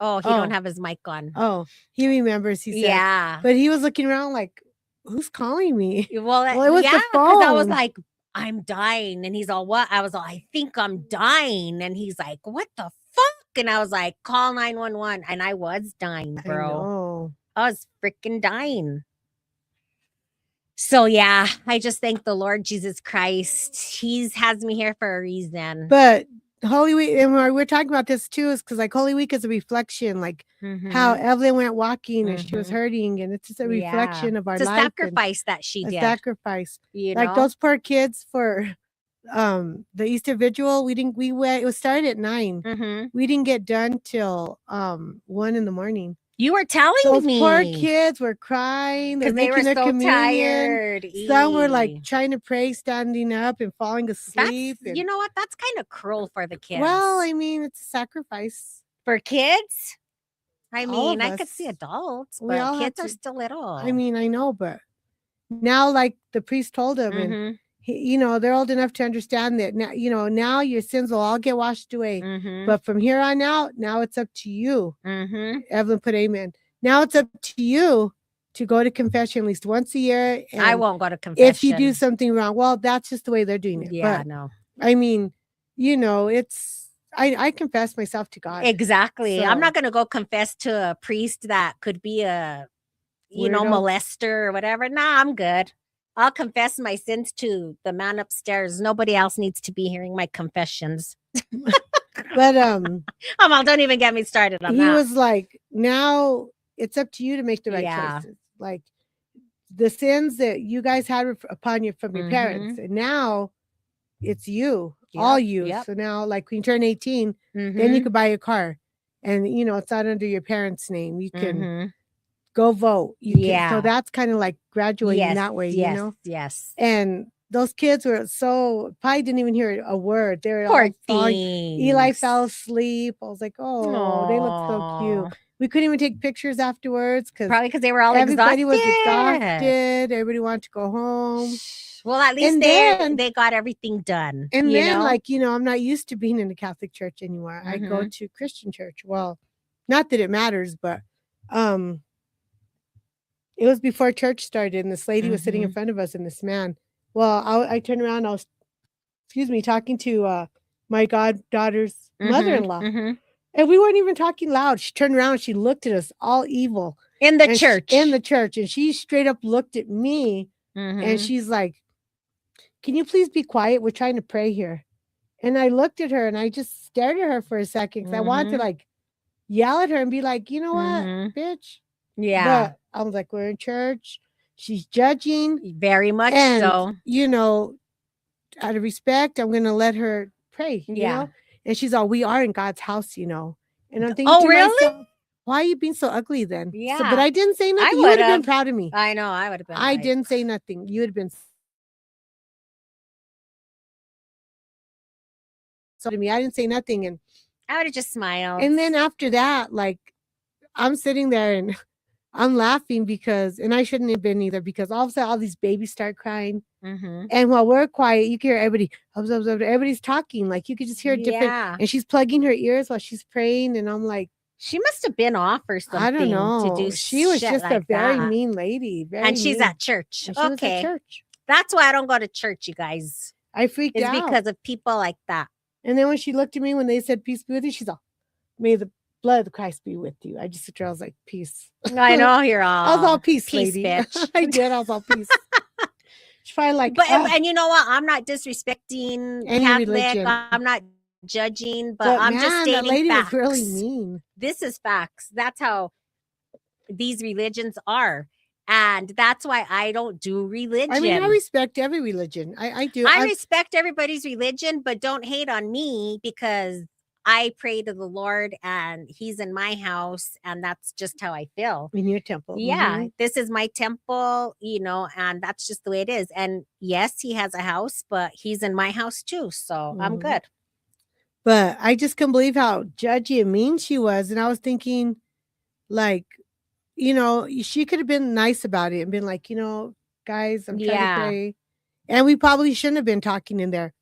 Oh, he don't have his mic on. Oh, he remembers. He said, yeah. But he was looking around like, who's calling me? Well, it was the phone. I was like, I'm dying. And he's all, what? I was all, I think I'm dying. And he's like, what the fuck? And I was like, call 911. And I was dying, bro. I was freaking dying. So, yeah, I just thank the Lord Jesus Christ. He has me here for a reason. But Holy Week, and we're talking about this too, is because like Holy Week is a reflection, like how Evelyn went walking and she was hurting, and it's just a reflection of our life. It's a sacrifice that she did. A sacrifice. Like those poor kids for the Easter Vigil. It was started at 9. We didn't get done till 1 a.m. You were telling me. Those poor kids were crying. They're making their communion. Tired. Some were like trying to pray, standing up and falling asleep. You know what? That's kind of cruel for the kids. Well, I mean, it's a sacrifice. For kids? I mean, I could see adults, but kids are still little. I mean, I know, but now, like the priest told him, and they're old enough to understand that now, now your sins will all get washed away. But from here on out, now it's up to you. Evelyn put amen. Now it's up to you to go to confession at least once a year. And I won't go to confession. If you do something wrong, well, that's just the way they're doing it. Yeah, but, no. I mean, I confess myself to God. Exactly. So, I'm not going to go confess to a priest that could be a, weirdo. Molester or whatever. Nah, I'm good. I'll confess my sins to the man upstairs. Nobody else needs to be hearing my confessions. But well, don't even get me started on that. He was like, now it's up to you to make the right choices. Like the sins that you guys had upon you from your parents, and now it's you, all you. So now, like when you turn 18, then you could buy a car, and you know it's not under your parents' name. You can go vote. You can. So that's kind of like graduating that way, you know. Yes. And those kids were probably didn't even hear a word. They were Poor all falling. Eli fell asleep. I was like, oh, they look so cute. We couldn't even take pictures afterwards probably because they were all everybody was exhausted. Everybody wanted to go home. Well, at least they got everything done. And then, like, you know, I'm not used to being in the Catholic Church anymore. I go to Christian church. Well, not that it matters, but it was before church started, and this lady was sitting in front of us, and this man. Well, I turned around. I was, talking to my goddaughter's mother-in-law, and we weren't even talking loud. She turned around. And she looked at us all evil in the church. And she straight up looked at me, and she's like, "Can you please be quiet? We're trying to pray here." And I looked at her, and I just stared at her for a second because I wanted to like yell at her and be like, "You know what, bitch?" Yeah. But I was like, "We're in church." She's judging. Very much so. You know, out of respect, I'm going to let her pray, you know? And she's all, we are in God's house, you know? And I'm thinking to myself, why are you being so ugly then? Yeah. But I didn't say nothing. You would have been proud of me. I know. I would have been. I didn't say nothing. You would have been so to me. I didn't say nothing. And I would have just smiled. And then after that, like, I'm sitting there and I'm laughing because, and I shouldn't have been either, because all of a sudden all these babies start crying. And while we're quiet, you can hear everybody's talking. Like you could just hear different. And she's plugging her ears while she's praying. And I'm like, she must have been off or something. I don't know. To do she was just like a very mean lady. And she's at church. And she was at church. That's why I don't go to church, you guys. I freaked out. It's because of people like that. And then when she looked at me, when they said peace be with you, she's all, may the blood of Christ be with you. I just looked at her, I was like, peace. I know, you're all. I was all peace lady. Bitch. I did. I was all peace. She's probably like, but and you know what? I'm not disrespecting any Catholic. religion. I'm not judging, but I'm just stating that lady facts. Was really mean. This is facts. That's how these religions are. And that's why I don't do religion. I mean, I respect every religion. I do. I respect everybody's religion, but don't hate on me because I pray to the Lord and he's in my house. And that's just how I feel. In your temple. Yeah. This is my temple, you know, and that's just the way it is. And yes, he has a house, but he's in my house too. So I'm good. But I just couldn't believe how judgy and mean she was. And I was thinking, like, you know, she could have been nice about it and been like, you know, guys, I'm trying to pray. And we probably shouldn't have been talking in there,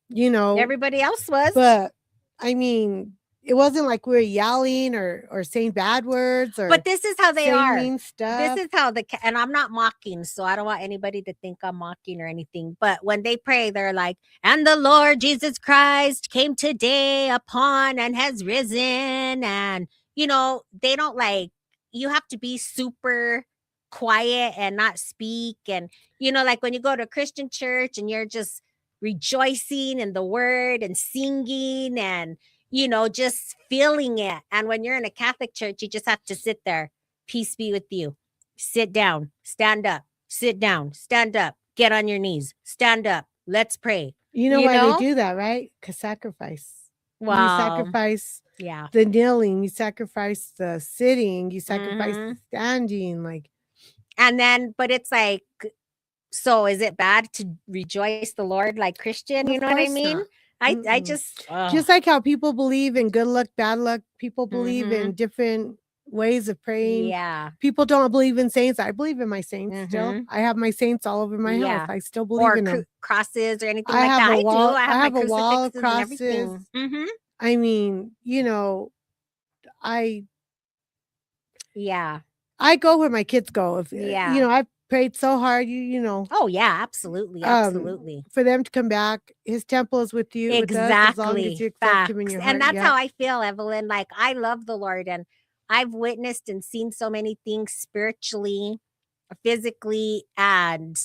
you know. Everybody else was. But, I mean, it wasn't like we were yelling or saying bad words. But this is how they are. Mean stuff. This is how and I'm not mocking, so I don't want anybody to think I'm mocking or anything. But when they pray, they're like, and the Lord Jesus Christ came today upon and has risen. And, you know, they don't like, you have to be super quiet and not speak. And, you know, like when you go to a Christian church and you're just rejoicing in the word and singing and, you know, just feeling it. And when you're in a Catholic church, you just have to sit there. Peace be with you. Sit down, stand up, sit down, stand up, get on your knees, stand up. Let's pray. You know why they do that, right? Because sacrifice. Wow. You sacrifice the kneeling, you sacrifice the sitting, you sacrifice the standing, like. And then, but it's like, so is it bad to rejoice the Lord like Christian? You know what I mean? Not. I just like how people believe in good luck, bad luck. People believe in different ways of praying. Yeah. People don't believe in saints. I believe in my saints still. I have my saints all over my house. I still believe in them. Crosses or anything like that. I have a wall of crosses. I mean, you know, I go where my kids go. If you know, I prayed so hard, you know. Oh yeah, absolutely. For them to come back, his temple is with you. Exactly. With us, as long as you accept him in your heart. And that's how I feel, Evelyn. Like I love the Lord, and I've witnessed and seen so many things spiritually, physically, and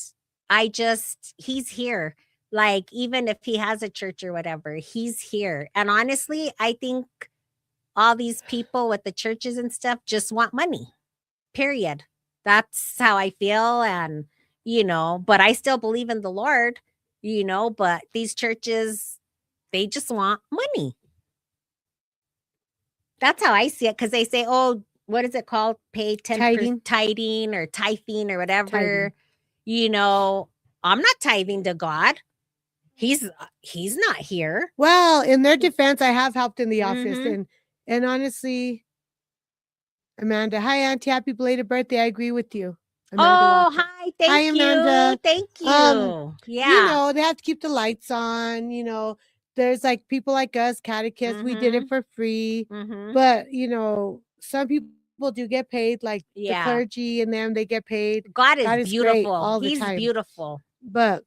he's here. Like, even if he has a church or whatever, he's here. And honestly, I think all these people with the churches and stuff just want money, period. That's how I feel. And, but I still believe in the Lord, but these churches, they just want money. That's how I see it. Because they say, oh, what is it called? Pay 10% tithing or tithing or whatever. Tithing. I'm not tithing to God. He's not here. Well, in their defense, I have helped in the office, and honestly, Amanda, hi Auntie, happy belated birthday. I agree with you. Amanda hi, thank you, Amanda. Thank you. Yeah, they have to keep the lights on. There's like people like us, catechists. We did it for free, but some people do get paid, like the clergy and them. They get paid. God is beautiful. All the time. He's beautiful. But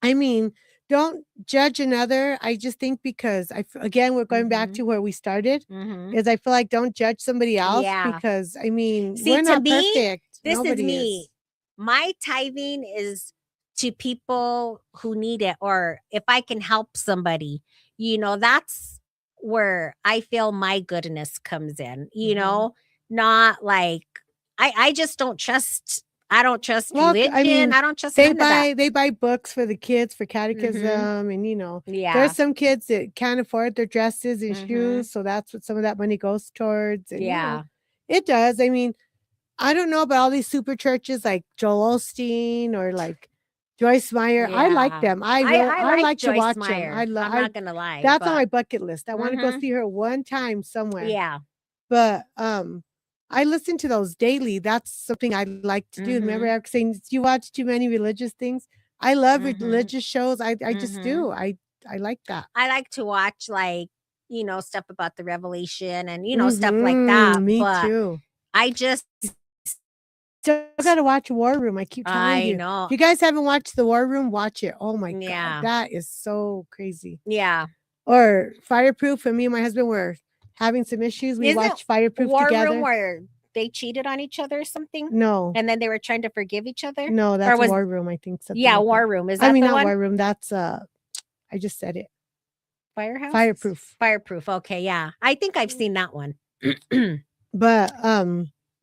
I mean, don't judge another. I just think because again, we're going back to where we started, is I feel like don't judge somebody else because I mean, we're not perfect. Nobody is me. My tithing is to people who need it, or if I can help somebody, that's where I feel my goodness comes in, not like I just don't trust. I don't trust religion. I mean, I don't trust they buy books for the kids for catechism, and there's some kids that can't afford their dresses and shoes, so that's what some of that money goes towards. And, it does. I mean, I don't know about all these super churches like Joel Osteen or like Joyce Meyer. I like them. I like to watch them. I'm not gonna lie. That's on my bucket list. I want to go see her one time somewhere. Yeah, but I listen to those daily. That's something I like to do. Remember, I was saying you watch too many religious things. I love religious shows. I just do. I like that. I like to watch like stuff about the Revelation and stuff like that. Me too. I just still gotta watch War Room. I keep telling you. I know. If you guys haven't watched the War Room, watch it. Oh my god, that is so crazy. Yeah. Or Fireproof. And me and my husband were having some issues. We watched Fireproof together. War Room where they cheated on each other or something? No. And then they were trying to forgive each other? No, that's War Room, I think. Yeah, War Room. Is that not War Room. That's I just said it. Firehouse? Fireproof. Okay, yeah. I think I've seen that one.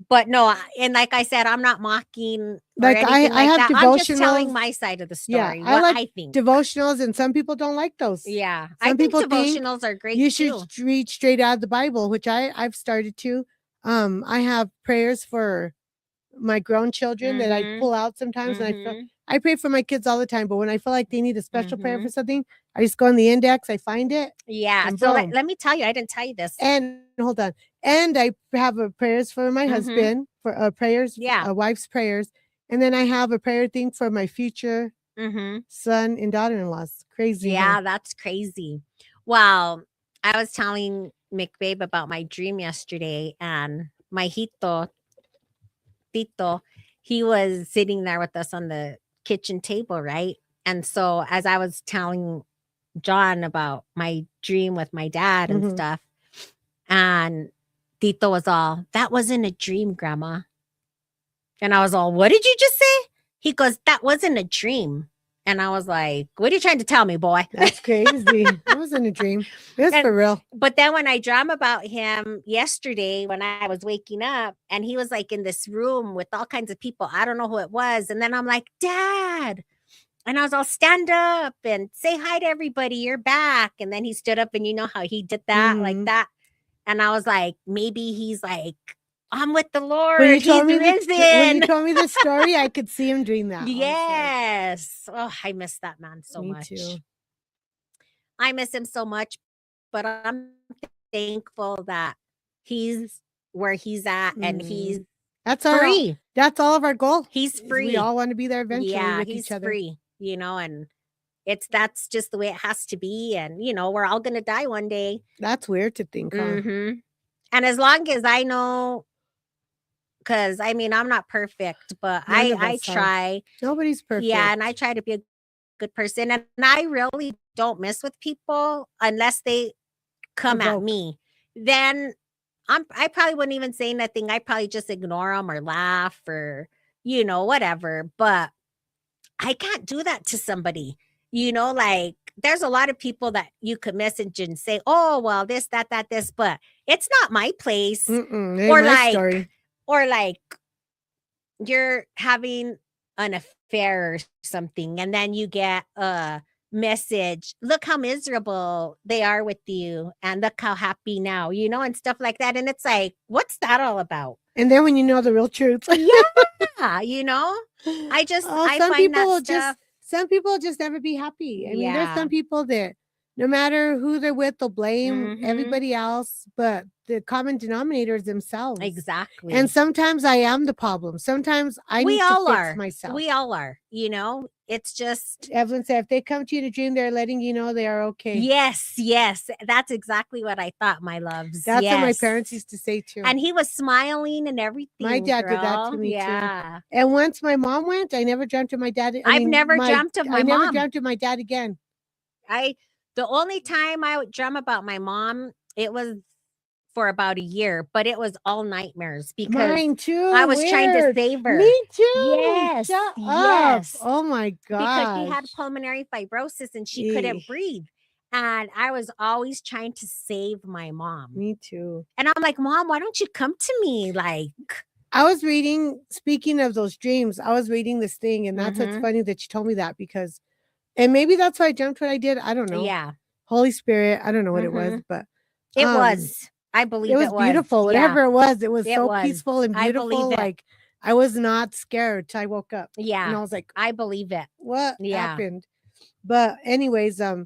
But no, and like I said, I'm not mocking. Like I have devotionals. I'm just telling my side of the story. Yeah, I think devotionals, and some people don't like those. Yeah, some people devotionals are great. You should read straight out of the Bible, which I've started to. I have prayers for my grown children that I pull out sometimes, and I pray for my kids all the time. But when I feel like they need a special prayer for something, I just go on the index, I find it. Yeah. So let me tell you, I didn't tell you this. And hold on. And I have prayers for my husband, for prayers, a wife's prayers. And then I have a prayer thing for my future son and daughter-in-laws. Crazy. Yeah, that's crazy. Well, I was telling McBabe about my dream yesterday, and my Tito, he was sitting there with us on the kitchen table, right? And so as I was telling John about my dream with my dad and stuff, and Tito was all, that wasn't a dream, Grandma. And I was all, what did you just say? He goes, that wasn't a dream. And I was like, what are you trying to tell me, boy? That's crazy. It wasn't a dream. It was for real. But then when I dreamt about him yesterday, when I was waking up, and he was like in this room with all kinds of people, I don't know who it was. And then I'm like, Dad. And I was all, stand up and say hi to everybody. You're back. And then he stood up, and you know how he did that, like that. And I was like, maybe he's like, I'm with the Lord. When you told me the story, I could see him doing that. Yes. Oh, I miss that man so much. Me too. I miss him so much, but I'm thankful that he's where he's at and he's free. That's all of our goal. He's free. We all want to be there eventually with he's each other. Free, and that's just the way it has to be. And, we're all going to die one day. That's weird to think. And as long as I know, because I mean, I'm not perfect, but I try. Nobody's perfect. Yeah. And I try to be a good person. And I really don't mess with people unless they come at me. Then I probably wouldn't even say nothing. I probably just ignore them or laugh or, whatever. But I can't do that to somebody. Like there's a lot of people that you could message and say, oh, well, this, that, this, but it's not my place. Or my story. Or like you're having an affair or something, and then you get a message, look how miserable they are with you, and look how happy now, and stuff like that. And it's like, what's that all about? And then when you know the real truth. Yeah, I some find people that stuff. Some people just never be happy. I mean, there's some people that no matter who they're with, they'll blame everybody else, but the common denominator is themselves. Exactly. And sometimes I am the problem. Sometimes I need to fix myself. We all are, it's just Evelyn said, if they come to you in a dream, they're letting you know they are okay. Yes. That's exactly what I thought, my loves. That's what my parents used to say too. And he was smiling and everything. My dad did that to me too. And once my mom went, I never dreamt of my dad. I've never dreamt of my mom. I never dreamt of my dad again. The only time I would dream about my mom, it was for about a year, but it was all nightmares because mine too. I was trying to save her. Me too. Yes. Yes. Oh my God. Because she had pulmonary fibrosis and she couldn't breathe. And I was always trying to save my mom. Me too. And I'm like, Mom, why don't you come to me? Like, I was reading, speaking of those dreams, I was reading this thing, and that's what's funny that you told me that, because, and maybe that's why I jumped what I did. I don't know. Yeah. Holy Spirit. I don't know what it was, but it was. I believe it was beautiful. Whatever it was so peaceful and beautiful. Like I was not scared till I woke up. Yeah. And I was like, I believe it. What happened? But anyways, I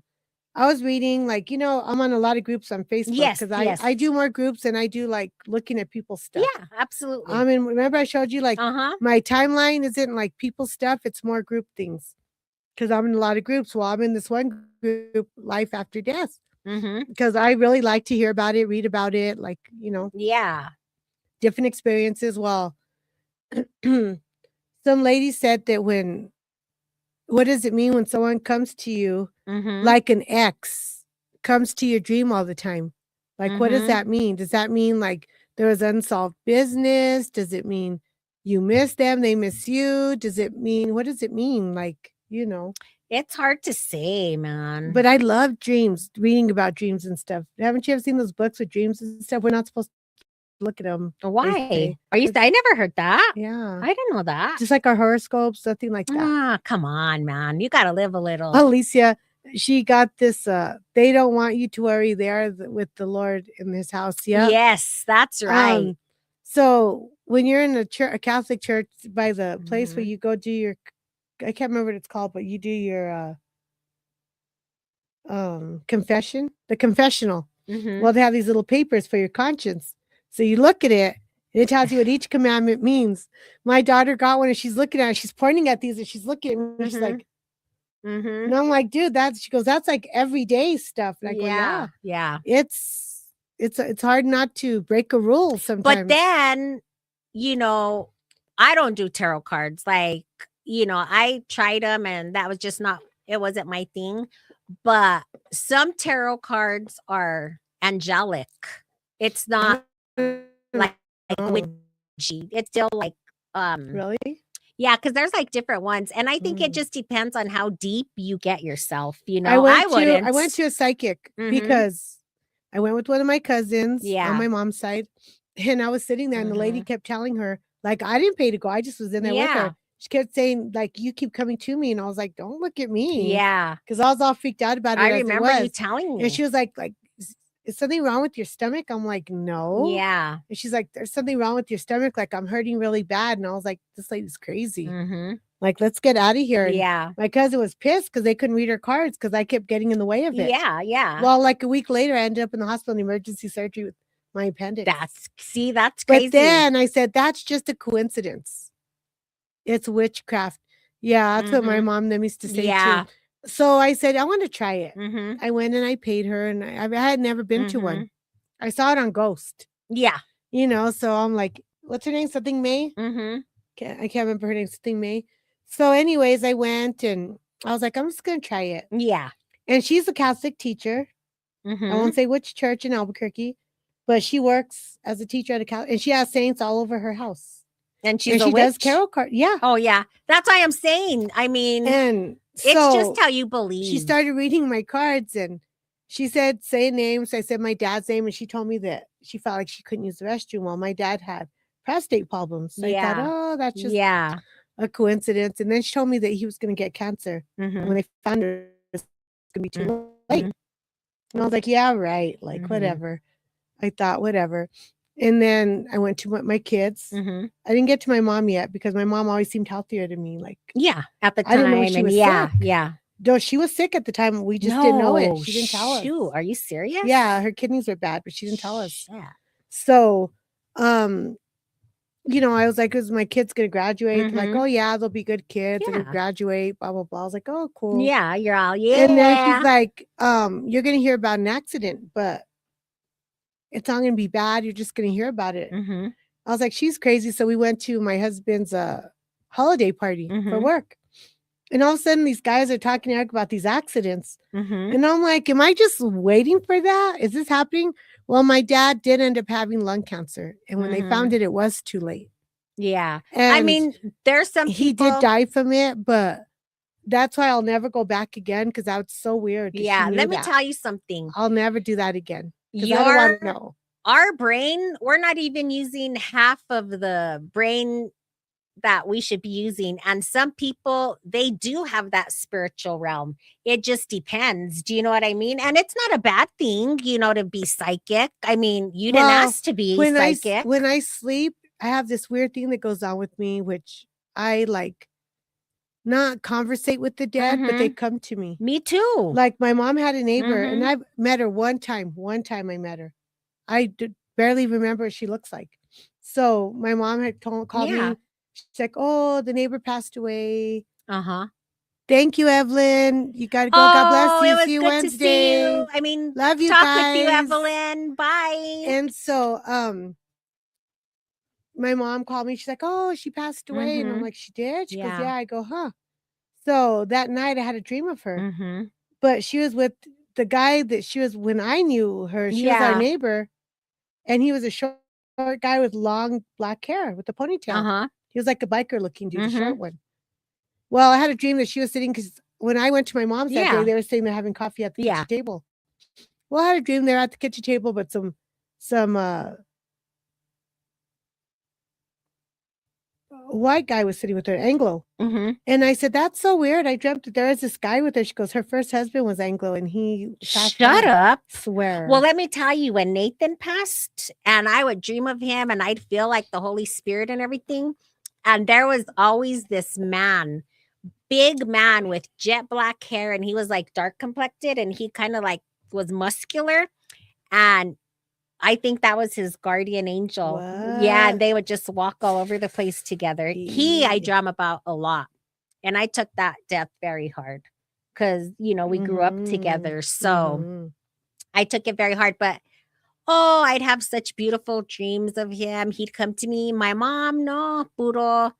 was reading, like, I'm on a lot of groups on Facebook. Yes. Because I do more groups than I do like looking at people's stuff. Yeah, absolutely. I mean, remember I showed you like my timeline isn't like people's stuff, it's more group things. Because I'm in a lot of groups. Well, I'm in this one group, Life After Death. Because I really like to hear about it, read about it, like, different experiences. Well, some lady said that what does it mean when someone comes to you, like an ex comes to your dream all the time? Like, what does that mean? Does that mean like there was unsolved business? Does it mean you miss them, they miss you? What does it mean? Like, It's hard to say, man. But I love dreams, reading about dreams and stuff. Haven't you ever seen those books with dreams and stuff? We're not supposed to look at them. Why? I never heard that. Yeah. I didn't know that. Just like our horoscopes, nothing like that. Ah, come on, man. You got to live a little. Alicia, she got this, they don't want you to worry. They are with the Lord in his house. Yeah. Yes, that's right. So when you're in a Catholic church, by the place where you go do your, I can't remember what it's called, but you do your confession, the confessional. Well, they have these little papers for your conscience. So you look at it and it tells you what each commandment means. My daughter got one and she's looking at it. She's pointing at these and she's looking at me. She's like, and I'm like, dude, she goes, that's like everyday stuff. And I go, yeah. It's hard not to break a rule sometimes. But then, I don't do tarot cards. Like, I tried them and that was just it wasn't my thing. But some tarot cards are angelic. It's not like witchy. It's still like, really? Yeah, because there's like different ones. And I think it just depends on how deep you get yourself. I went to a psychic because I went with one of my cousins on my mom's side. And I was sitting there and the lady kept telling her, like, I didn't pay to go. I just was in there with her. She kept saying, like, you keep coming to me. And I was like, don't look at me. Yeah. Because I was all freaked out about it. I remember you telling me. And she was like, is something wrong with your stomach? I'm like, no. Yeah. And she's like, there's something wrong with your stomach. Like, I'm hurting really bad. And I was like, this lady's crazy. Like, let's get out of here. And my cousin was pissed because they couldn't read her cards because I kept getting in the way of it. Yeah. Well, like a week later, I ended up in the hospital in emergency surgery with my appendix. That's crazy. But then I said, that's just a coincidence. It's witchcraft. Yeah, that's what my mom used to say too. So I said, I want to try it. I went and I paid her, and I had never been to one. I saw it on Ghost. Yeah. So I'm like, what's her name? Something May? I can't remember her name. Something May. So anyways, I went and I was like, I'm just going to try it. Yeah. And she's a Catholic teacher. I won't say which church in Albuquerque, but she works as a teacher at a Catholic, and she has saints all over her house. And she does tarot card. Yeah. Oh yeah. That's why I'm saying. I mean, and it's just how you believe. She started reading my cards and she said, say names. I said my dad's name, and she told me that she felt like she couldn't use the restroom. Well, my dad had prostate problems. So I thought, oh, that's just a coincidence. And then she told me that he was going to get cancer. And when they found it, it's going to be too late. And I was like, yeah, right. Like, whatever. I thought, whatever. And then I went to my kids. I didn't get to my mom yet because my mom always seemed healthier to me. Like, at the time. I didn't know she was sick. Yeah. No, she was sick at the time. We just didn't know it. She didn't tell us. Are you serious? Yeah, her kidneys were bad, but she didn't tell us. So, you know, I was like, is my kid's gonna graduate? Like, oh yeah, they'll be good kids. They're gonna graduate, blah blah blah. I was like, oh cool. Yeah, you're all And then she's like, you're gonna hear about an accident, but it's not gonna be bad. You're just gonna hear about it. I was like, she's crazy. So we went to my husband's holiday party for work. And all of a sudden, these guys are talking to Eric about these accidents. And I'm like, am I just waiting for that? Is this happening? Well, my dad did end up having lung cancer. And when they found it, it was too late. Yeah. And I mean, there's some people... He did die from it, but that's why I'll never go back again because that's so weird. Yeah. Let me tell you something. I'll never do that again. I don't want to know. Our brain, we're not even using half of the brain that we should be using. And some people, they do have that spiritual realm. It just depends. Do you know what I mean? And it's not a bad thing, you know, to be psychic. I mean, you didn't ask to be psychic. When I sleep, I have this weird thing that goes on with me, which I like not conversate with the dead, but they come to me. Me too. Like my mom had a neighbor and I've met her one time. One time I met her. I barely remember what she looks like. So my mom had called me. She's like, oh, the neighbor passed away. Thank you, Evelyn. You got to go. God bless you. It was see you good Wednesday. To see you. I mean, love you talk guys. with you, Evelyn. Bye. And so, my mom called me. She's like, oh, she passed away. And I'm like, she did? She goes, yeah. I go, huh. So that night I had a dream of her. But she was with the guy that she was when I knew her. She was our neighbor. And he was a short guy with long black hair with a ponytail. He was like a biker looking dude, a short one. Well, I had a dream that she was sitting because when I went to my mom's that day, they were sitting there having coffee at the kitchen table. Well, I had a dream they're at the kitchen table, but some white guy was sitting with her, Anglo. And I said, that's so weird. I dreamt that there was this guy with her. She goes, her first husband was Anglo and he Shut up. Swear. Well, let me tell you, when Nathan passed and I would dream of him and I'd feel like the Holy Spirit and everything. And there was always this man, big man with jet black hair. And he was like dark complected and he kind of like was muscular. And I think that was his guardian angel. What? Yeah, and they would just walk all over the place together. I dream about a lot. And I took that death very hard because, you know, we grew up together. So I took it very hard. But, oh, I'd have such beautiful dreams of him. He'd come to me. My mom, no, puro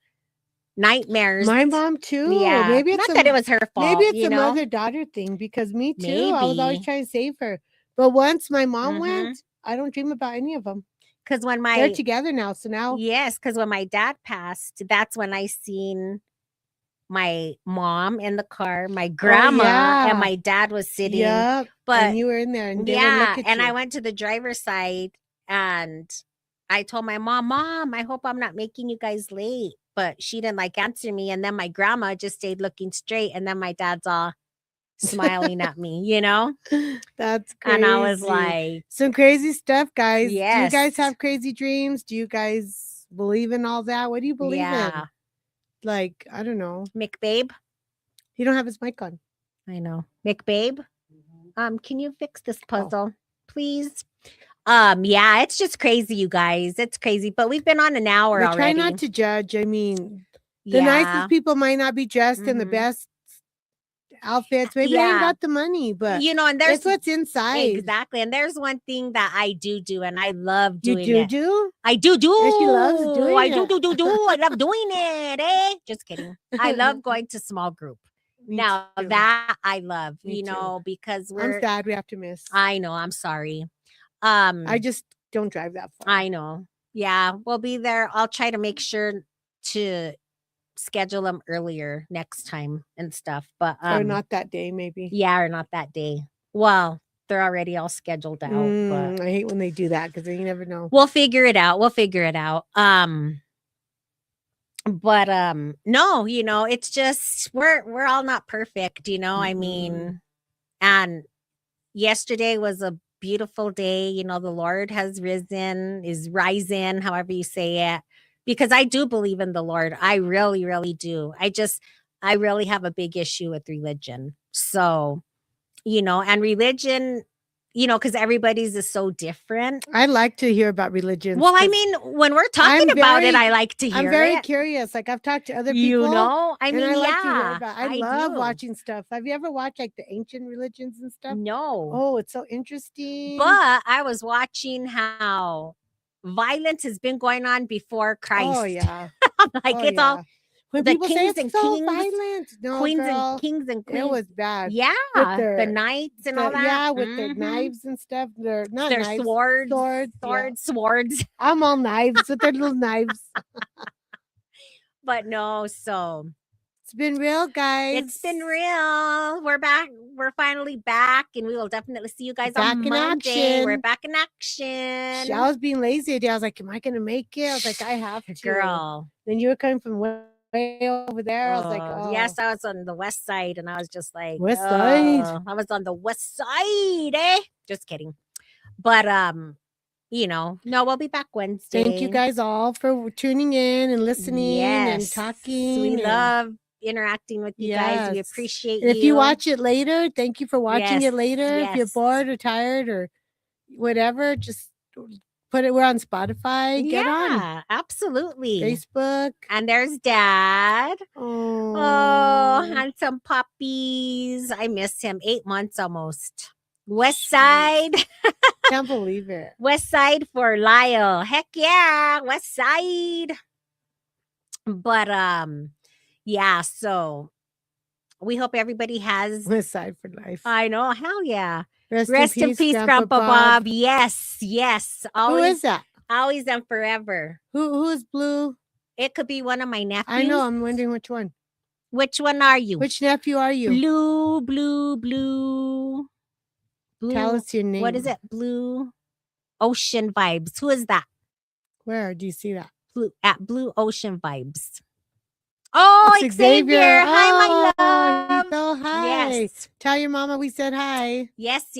nightmares. My mom, too. Yeah. Maybe it's not that it was her fault. Maybe it's a mother-daughter thing because me, too. Maybe. I was always trying to save her. But once my mom went, I don't dream about any of them. Because when they're together now. So now. Yes, because when my dad passed, that's when I seen my mom in the car, my grandma, and my dad was sitting. Yep. But and you were in there. And I went to the driver's side and I told my mom, I hope I'm not making you guys late. But she didn't like answer me. And then my grandma just stayed looking straight. And then my dad's all smiling at me, you know? That's crazy. And I was like, some crazy stuff, guys. Yes. Do you guys have crazy dreams? Do you guys believe in all that? What do you believe in? Like, I don't know. McBabe? He don't have his mic on. I know. McBabe? Can you fix this puzzle, please? Yeah, it's just crazy, you guys. It's crazy. But we've been on an hour already. Try not to judge. I mean, the nicest people might not be dressed in the best outfits. Maybe they ain't got the money, but you know, and there's what's inside. Exactly. And there's one thing that I do, and I love doing you it. Do? I do. Yeah, she loves doing it. I do. I love doing it. Just kidding. I love going to small group. Now that I love, you know, because I'm sad we have to miss. I know. I'm sorry. I just don't drive that far. I know. Yeah, we'll be there. I'll try to make sure to schedule them earlier next time and stuff. But or not that day, maybe. Yeah, or not that day. Well, they're already all scheduled out. But I hate when they do that because you never know. We'll figure it out. But no, it's just we're all not perfect, I mean, and yesterday was a beautiful day. The Lord is rising, however you say it, because I do believe in the Lord. I really, really do. I really have a big issue with religion. So, and religion, because everybody's is so different. I like to hear about religion. Well, I mean, when we're talking about it, I like to hear it. I'm very curious. Like, I've talked to other people. I mean, I like yeah. to hear about. I love watching stuff. Have you ever watched like the ancient religions and stuff? No. Oh, it's so interesting. But I was watching how violence has been going on before Christ. Oh yeah. All. When the people kings say it's so violent, no, queens girl, and kings and queens. It was bad. Yeah, the knights and all that. Yeah, with their knives and stuff. They're not their knives. Swords. I'm all knives with their little knives. But no, so it's been real, guys. It's been real. We're back. We're finally back, and we will definitely see you guys on Monday. We're back in action. I was being lazy today. I was like, "Am I gonna make it?" I was like, "I have to." Girl. Then you were coming from way over there. I was like, "Oh." Yes, I was on the west side, and I was just like, "West side." I was on the west side, Just kidding. But no, we'll be back Wednesday. Thank you guys all for tuning in and listening and talking. We love interacting with you guys. We appreciate you. If you watch it later, thank you for watching it later. Yes. If you're bored or tired or whatever, just put it. We're on Spotify. Get on. Absolutely. Facebook. And there's Dad. Oh, handsome puppies. I miss him. 8 months almost. West Side. Can't believe it. West Side for Lyle. Heck yeah. West Side. But yeah, so we hope everybody has West Side for life. I know. Hell yeah. Rest in peace, Grandpa Bob. Yes. Always, who is that? Always and forever. Who is Blue? It could be one of my nephews. I know. I'm wondering which one. Which one are you? Which nephew are you? Blue. Tell us your name. What is it? Blue Ocean Vibes. Who is that? Where do you see that? Blue Ocean Vibes. Oh, Xavier. Hi, my love. So hi. Yes. Tell your mama we said hi. Yes.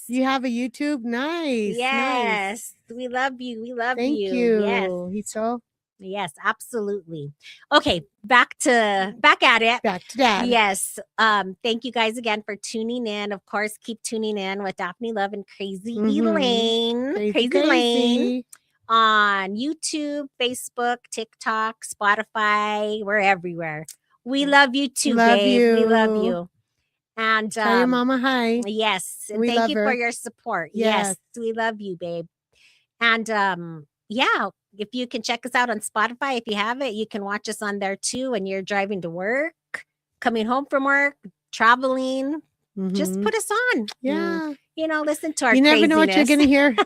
You have a YouTube? Nice. Yes. Nice. We love you. Thank you. Yes. Yes, absolutely. Okay, back at it. Back to Dad. Yes. Thank you guys again for tuning in. Of course, keep tuning in with Daphne Love and Crazy Elaine. Crazy Elaine. On YouTube, Facebook, TikTok, Spotify, we're everywhere. We love you too, babe. We love you. And tell your mama hi. Yes. And thank you for your support. Yes. We love you, babe. And if you can check us out on Spotify, if you have it, you can watch us on there too when you're driving to work, coming home from work, traveling. Just put us on. Yeah. Listen to our You never know what you're going to hear.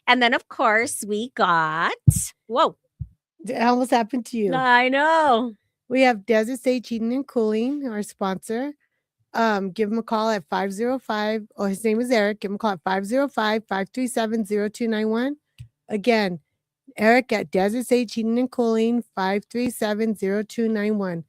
And then, of course, we got, it almost happened to you. I know. We have Desert Sage Heating and Cooling, our sponsor. Give him a call at 505. Oh, his name is Eric. Give him a call at 505-537-0291. Again, Eric at Desert Sage Heating and Cooling, 537-0291.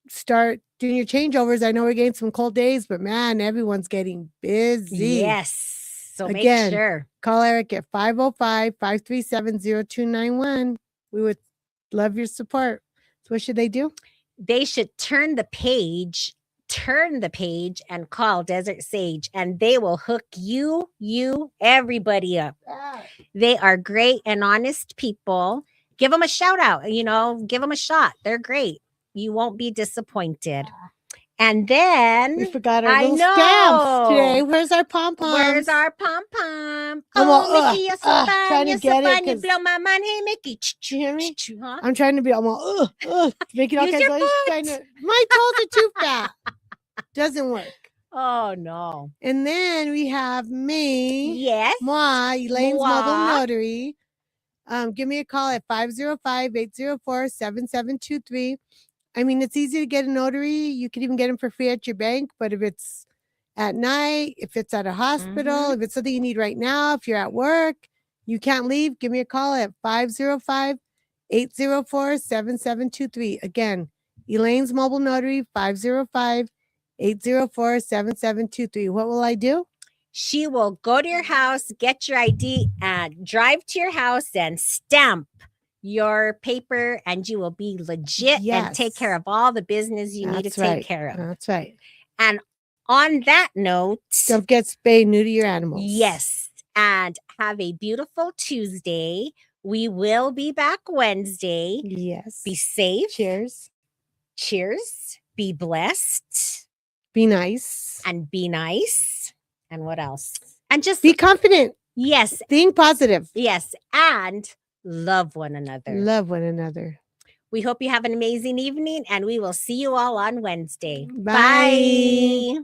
Start doing your changeovers. I know we're getting some cold days, but man, everyone's getting busy. Yes. So again, make sure. Call Eric at 505-537-0291. We would love your support. So what should they do? They should turn the page and call Desert Sage, and they will hook you, everybody up. They are great and honest people. Give them a shout out, give them a shot. They're great. You won't be disappointed. And then we forgot our little stamps today. Where's our pom-pom? Oh, Mickey, you're so fun. Trying to get it. You blow my mind. Hey, Mickey. You hear me? Huh? I'm trying to be, making all kinds of My toes are too fat. Doesn't work. Oh, no. And then we have me. Yes. Moi, Elaine's Mobile Notary. Give me a call at 505-804-7723. I mean, it's easy to get a notary. You can even get them for free at your bank. But if it's at night, if it's at a hospital, if it's something you need right now, if you're at work, you can't leave, give me a call at 505-804-7723. Again, Elaine's Mobile Notary, 505-804-7723. What will I do? She will go to your house, get your ID, and drive to your house and stamp your paper, and you will be legit and take care of all the business you need to take care of. That's right. And on that note, don't get spayed new to your animals. Yes. And have a beautiful Tuesday. We will be back Wednesday. Yes. Be safe. Cheers. Cheers. Be blessed. Be nice. And be nice. And what else? And just be confident. Yes. Being positive. Yes. And love one another. Love one another. We hope you have an amazing evening, and we will see you all on Wednesday. Bye. Bye.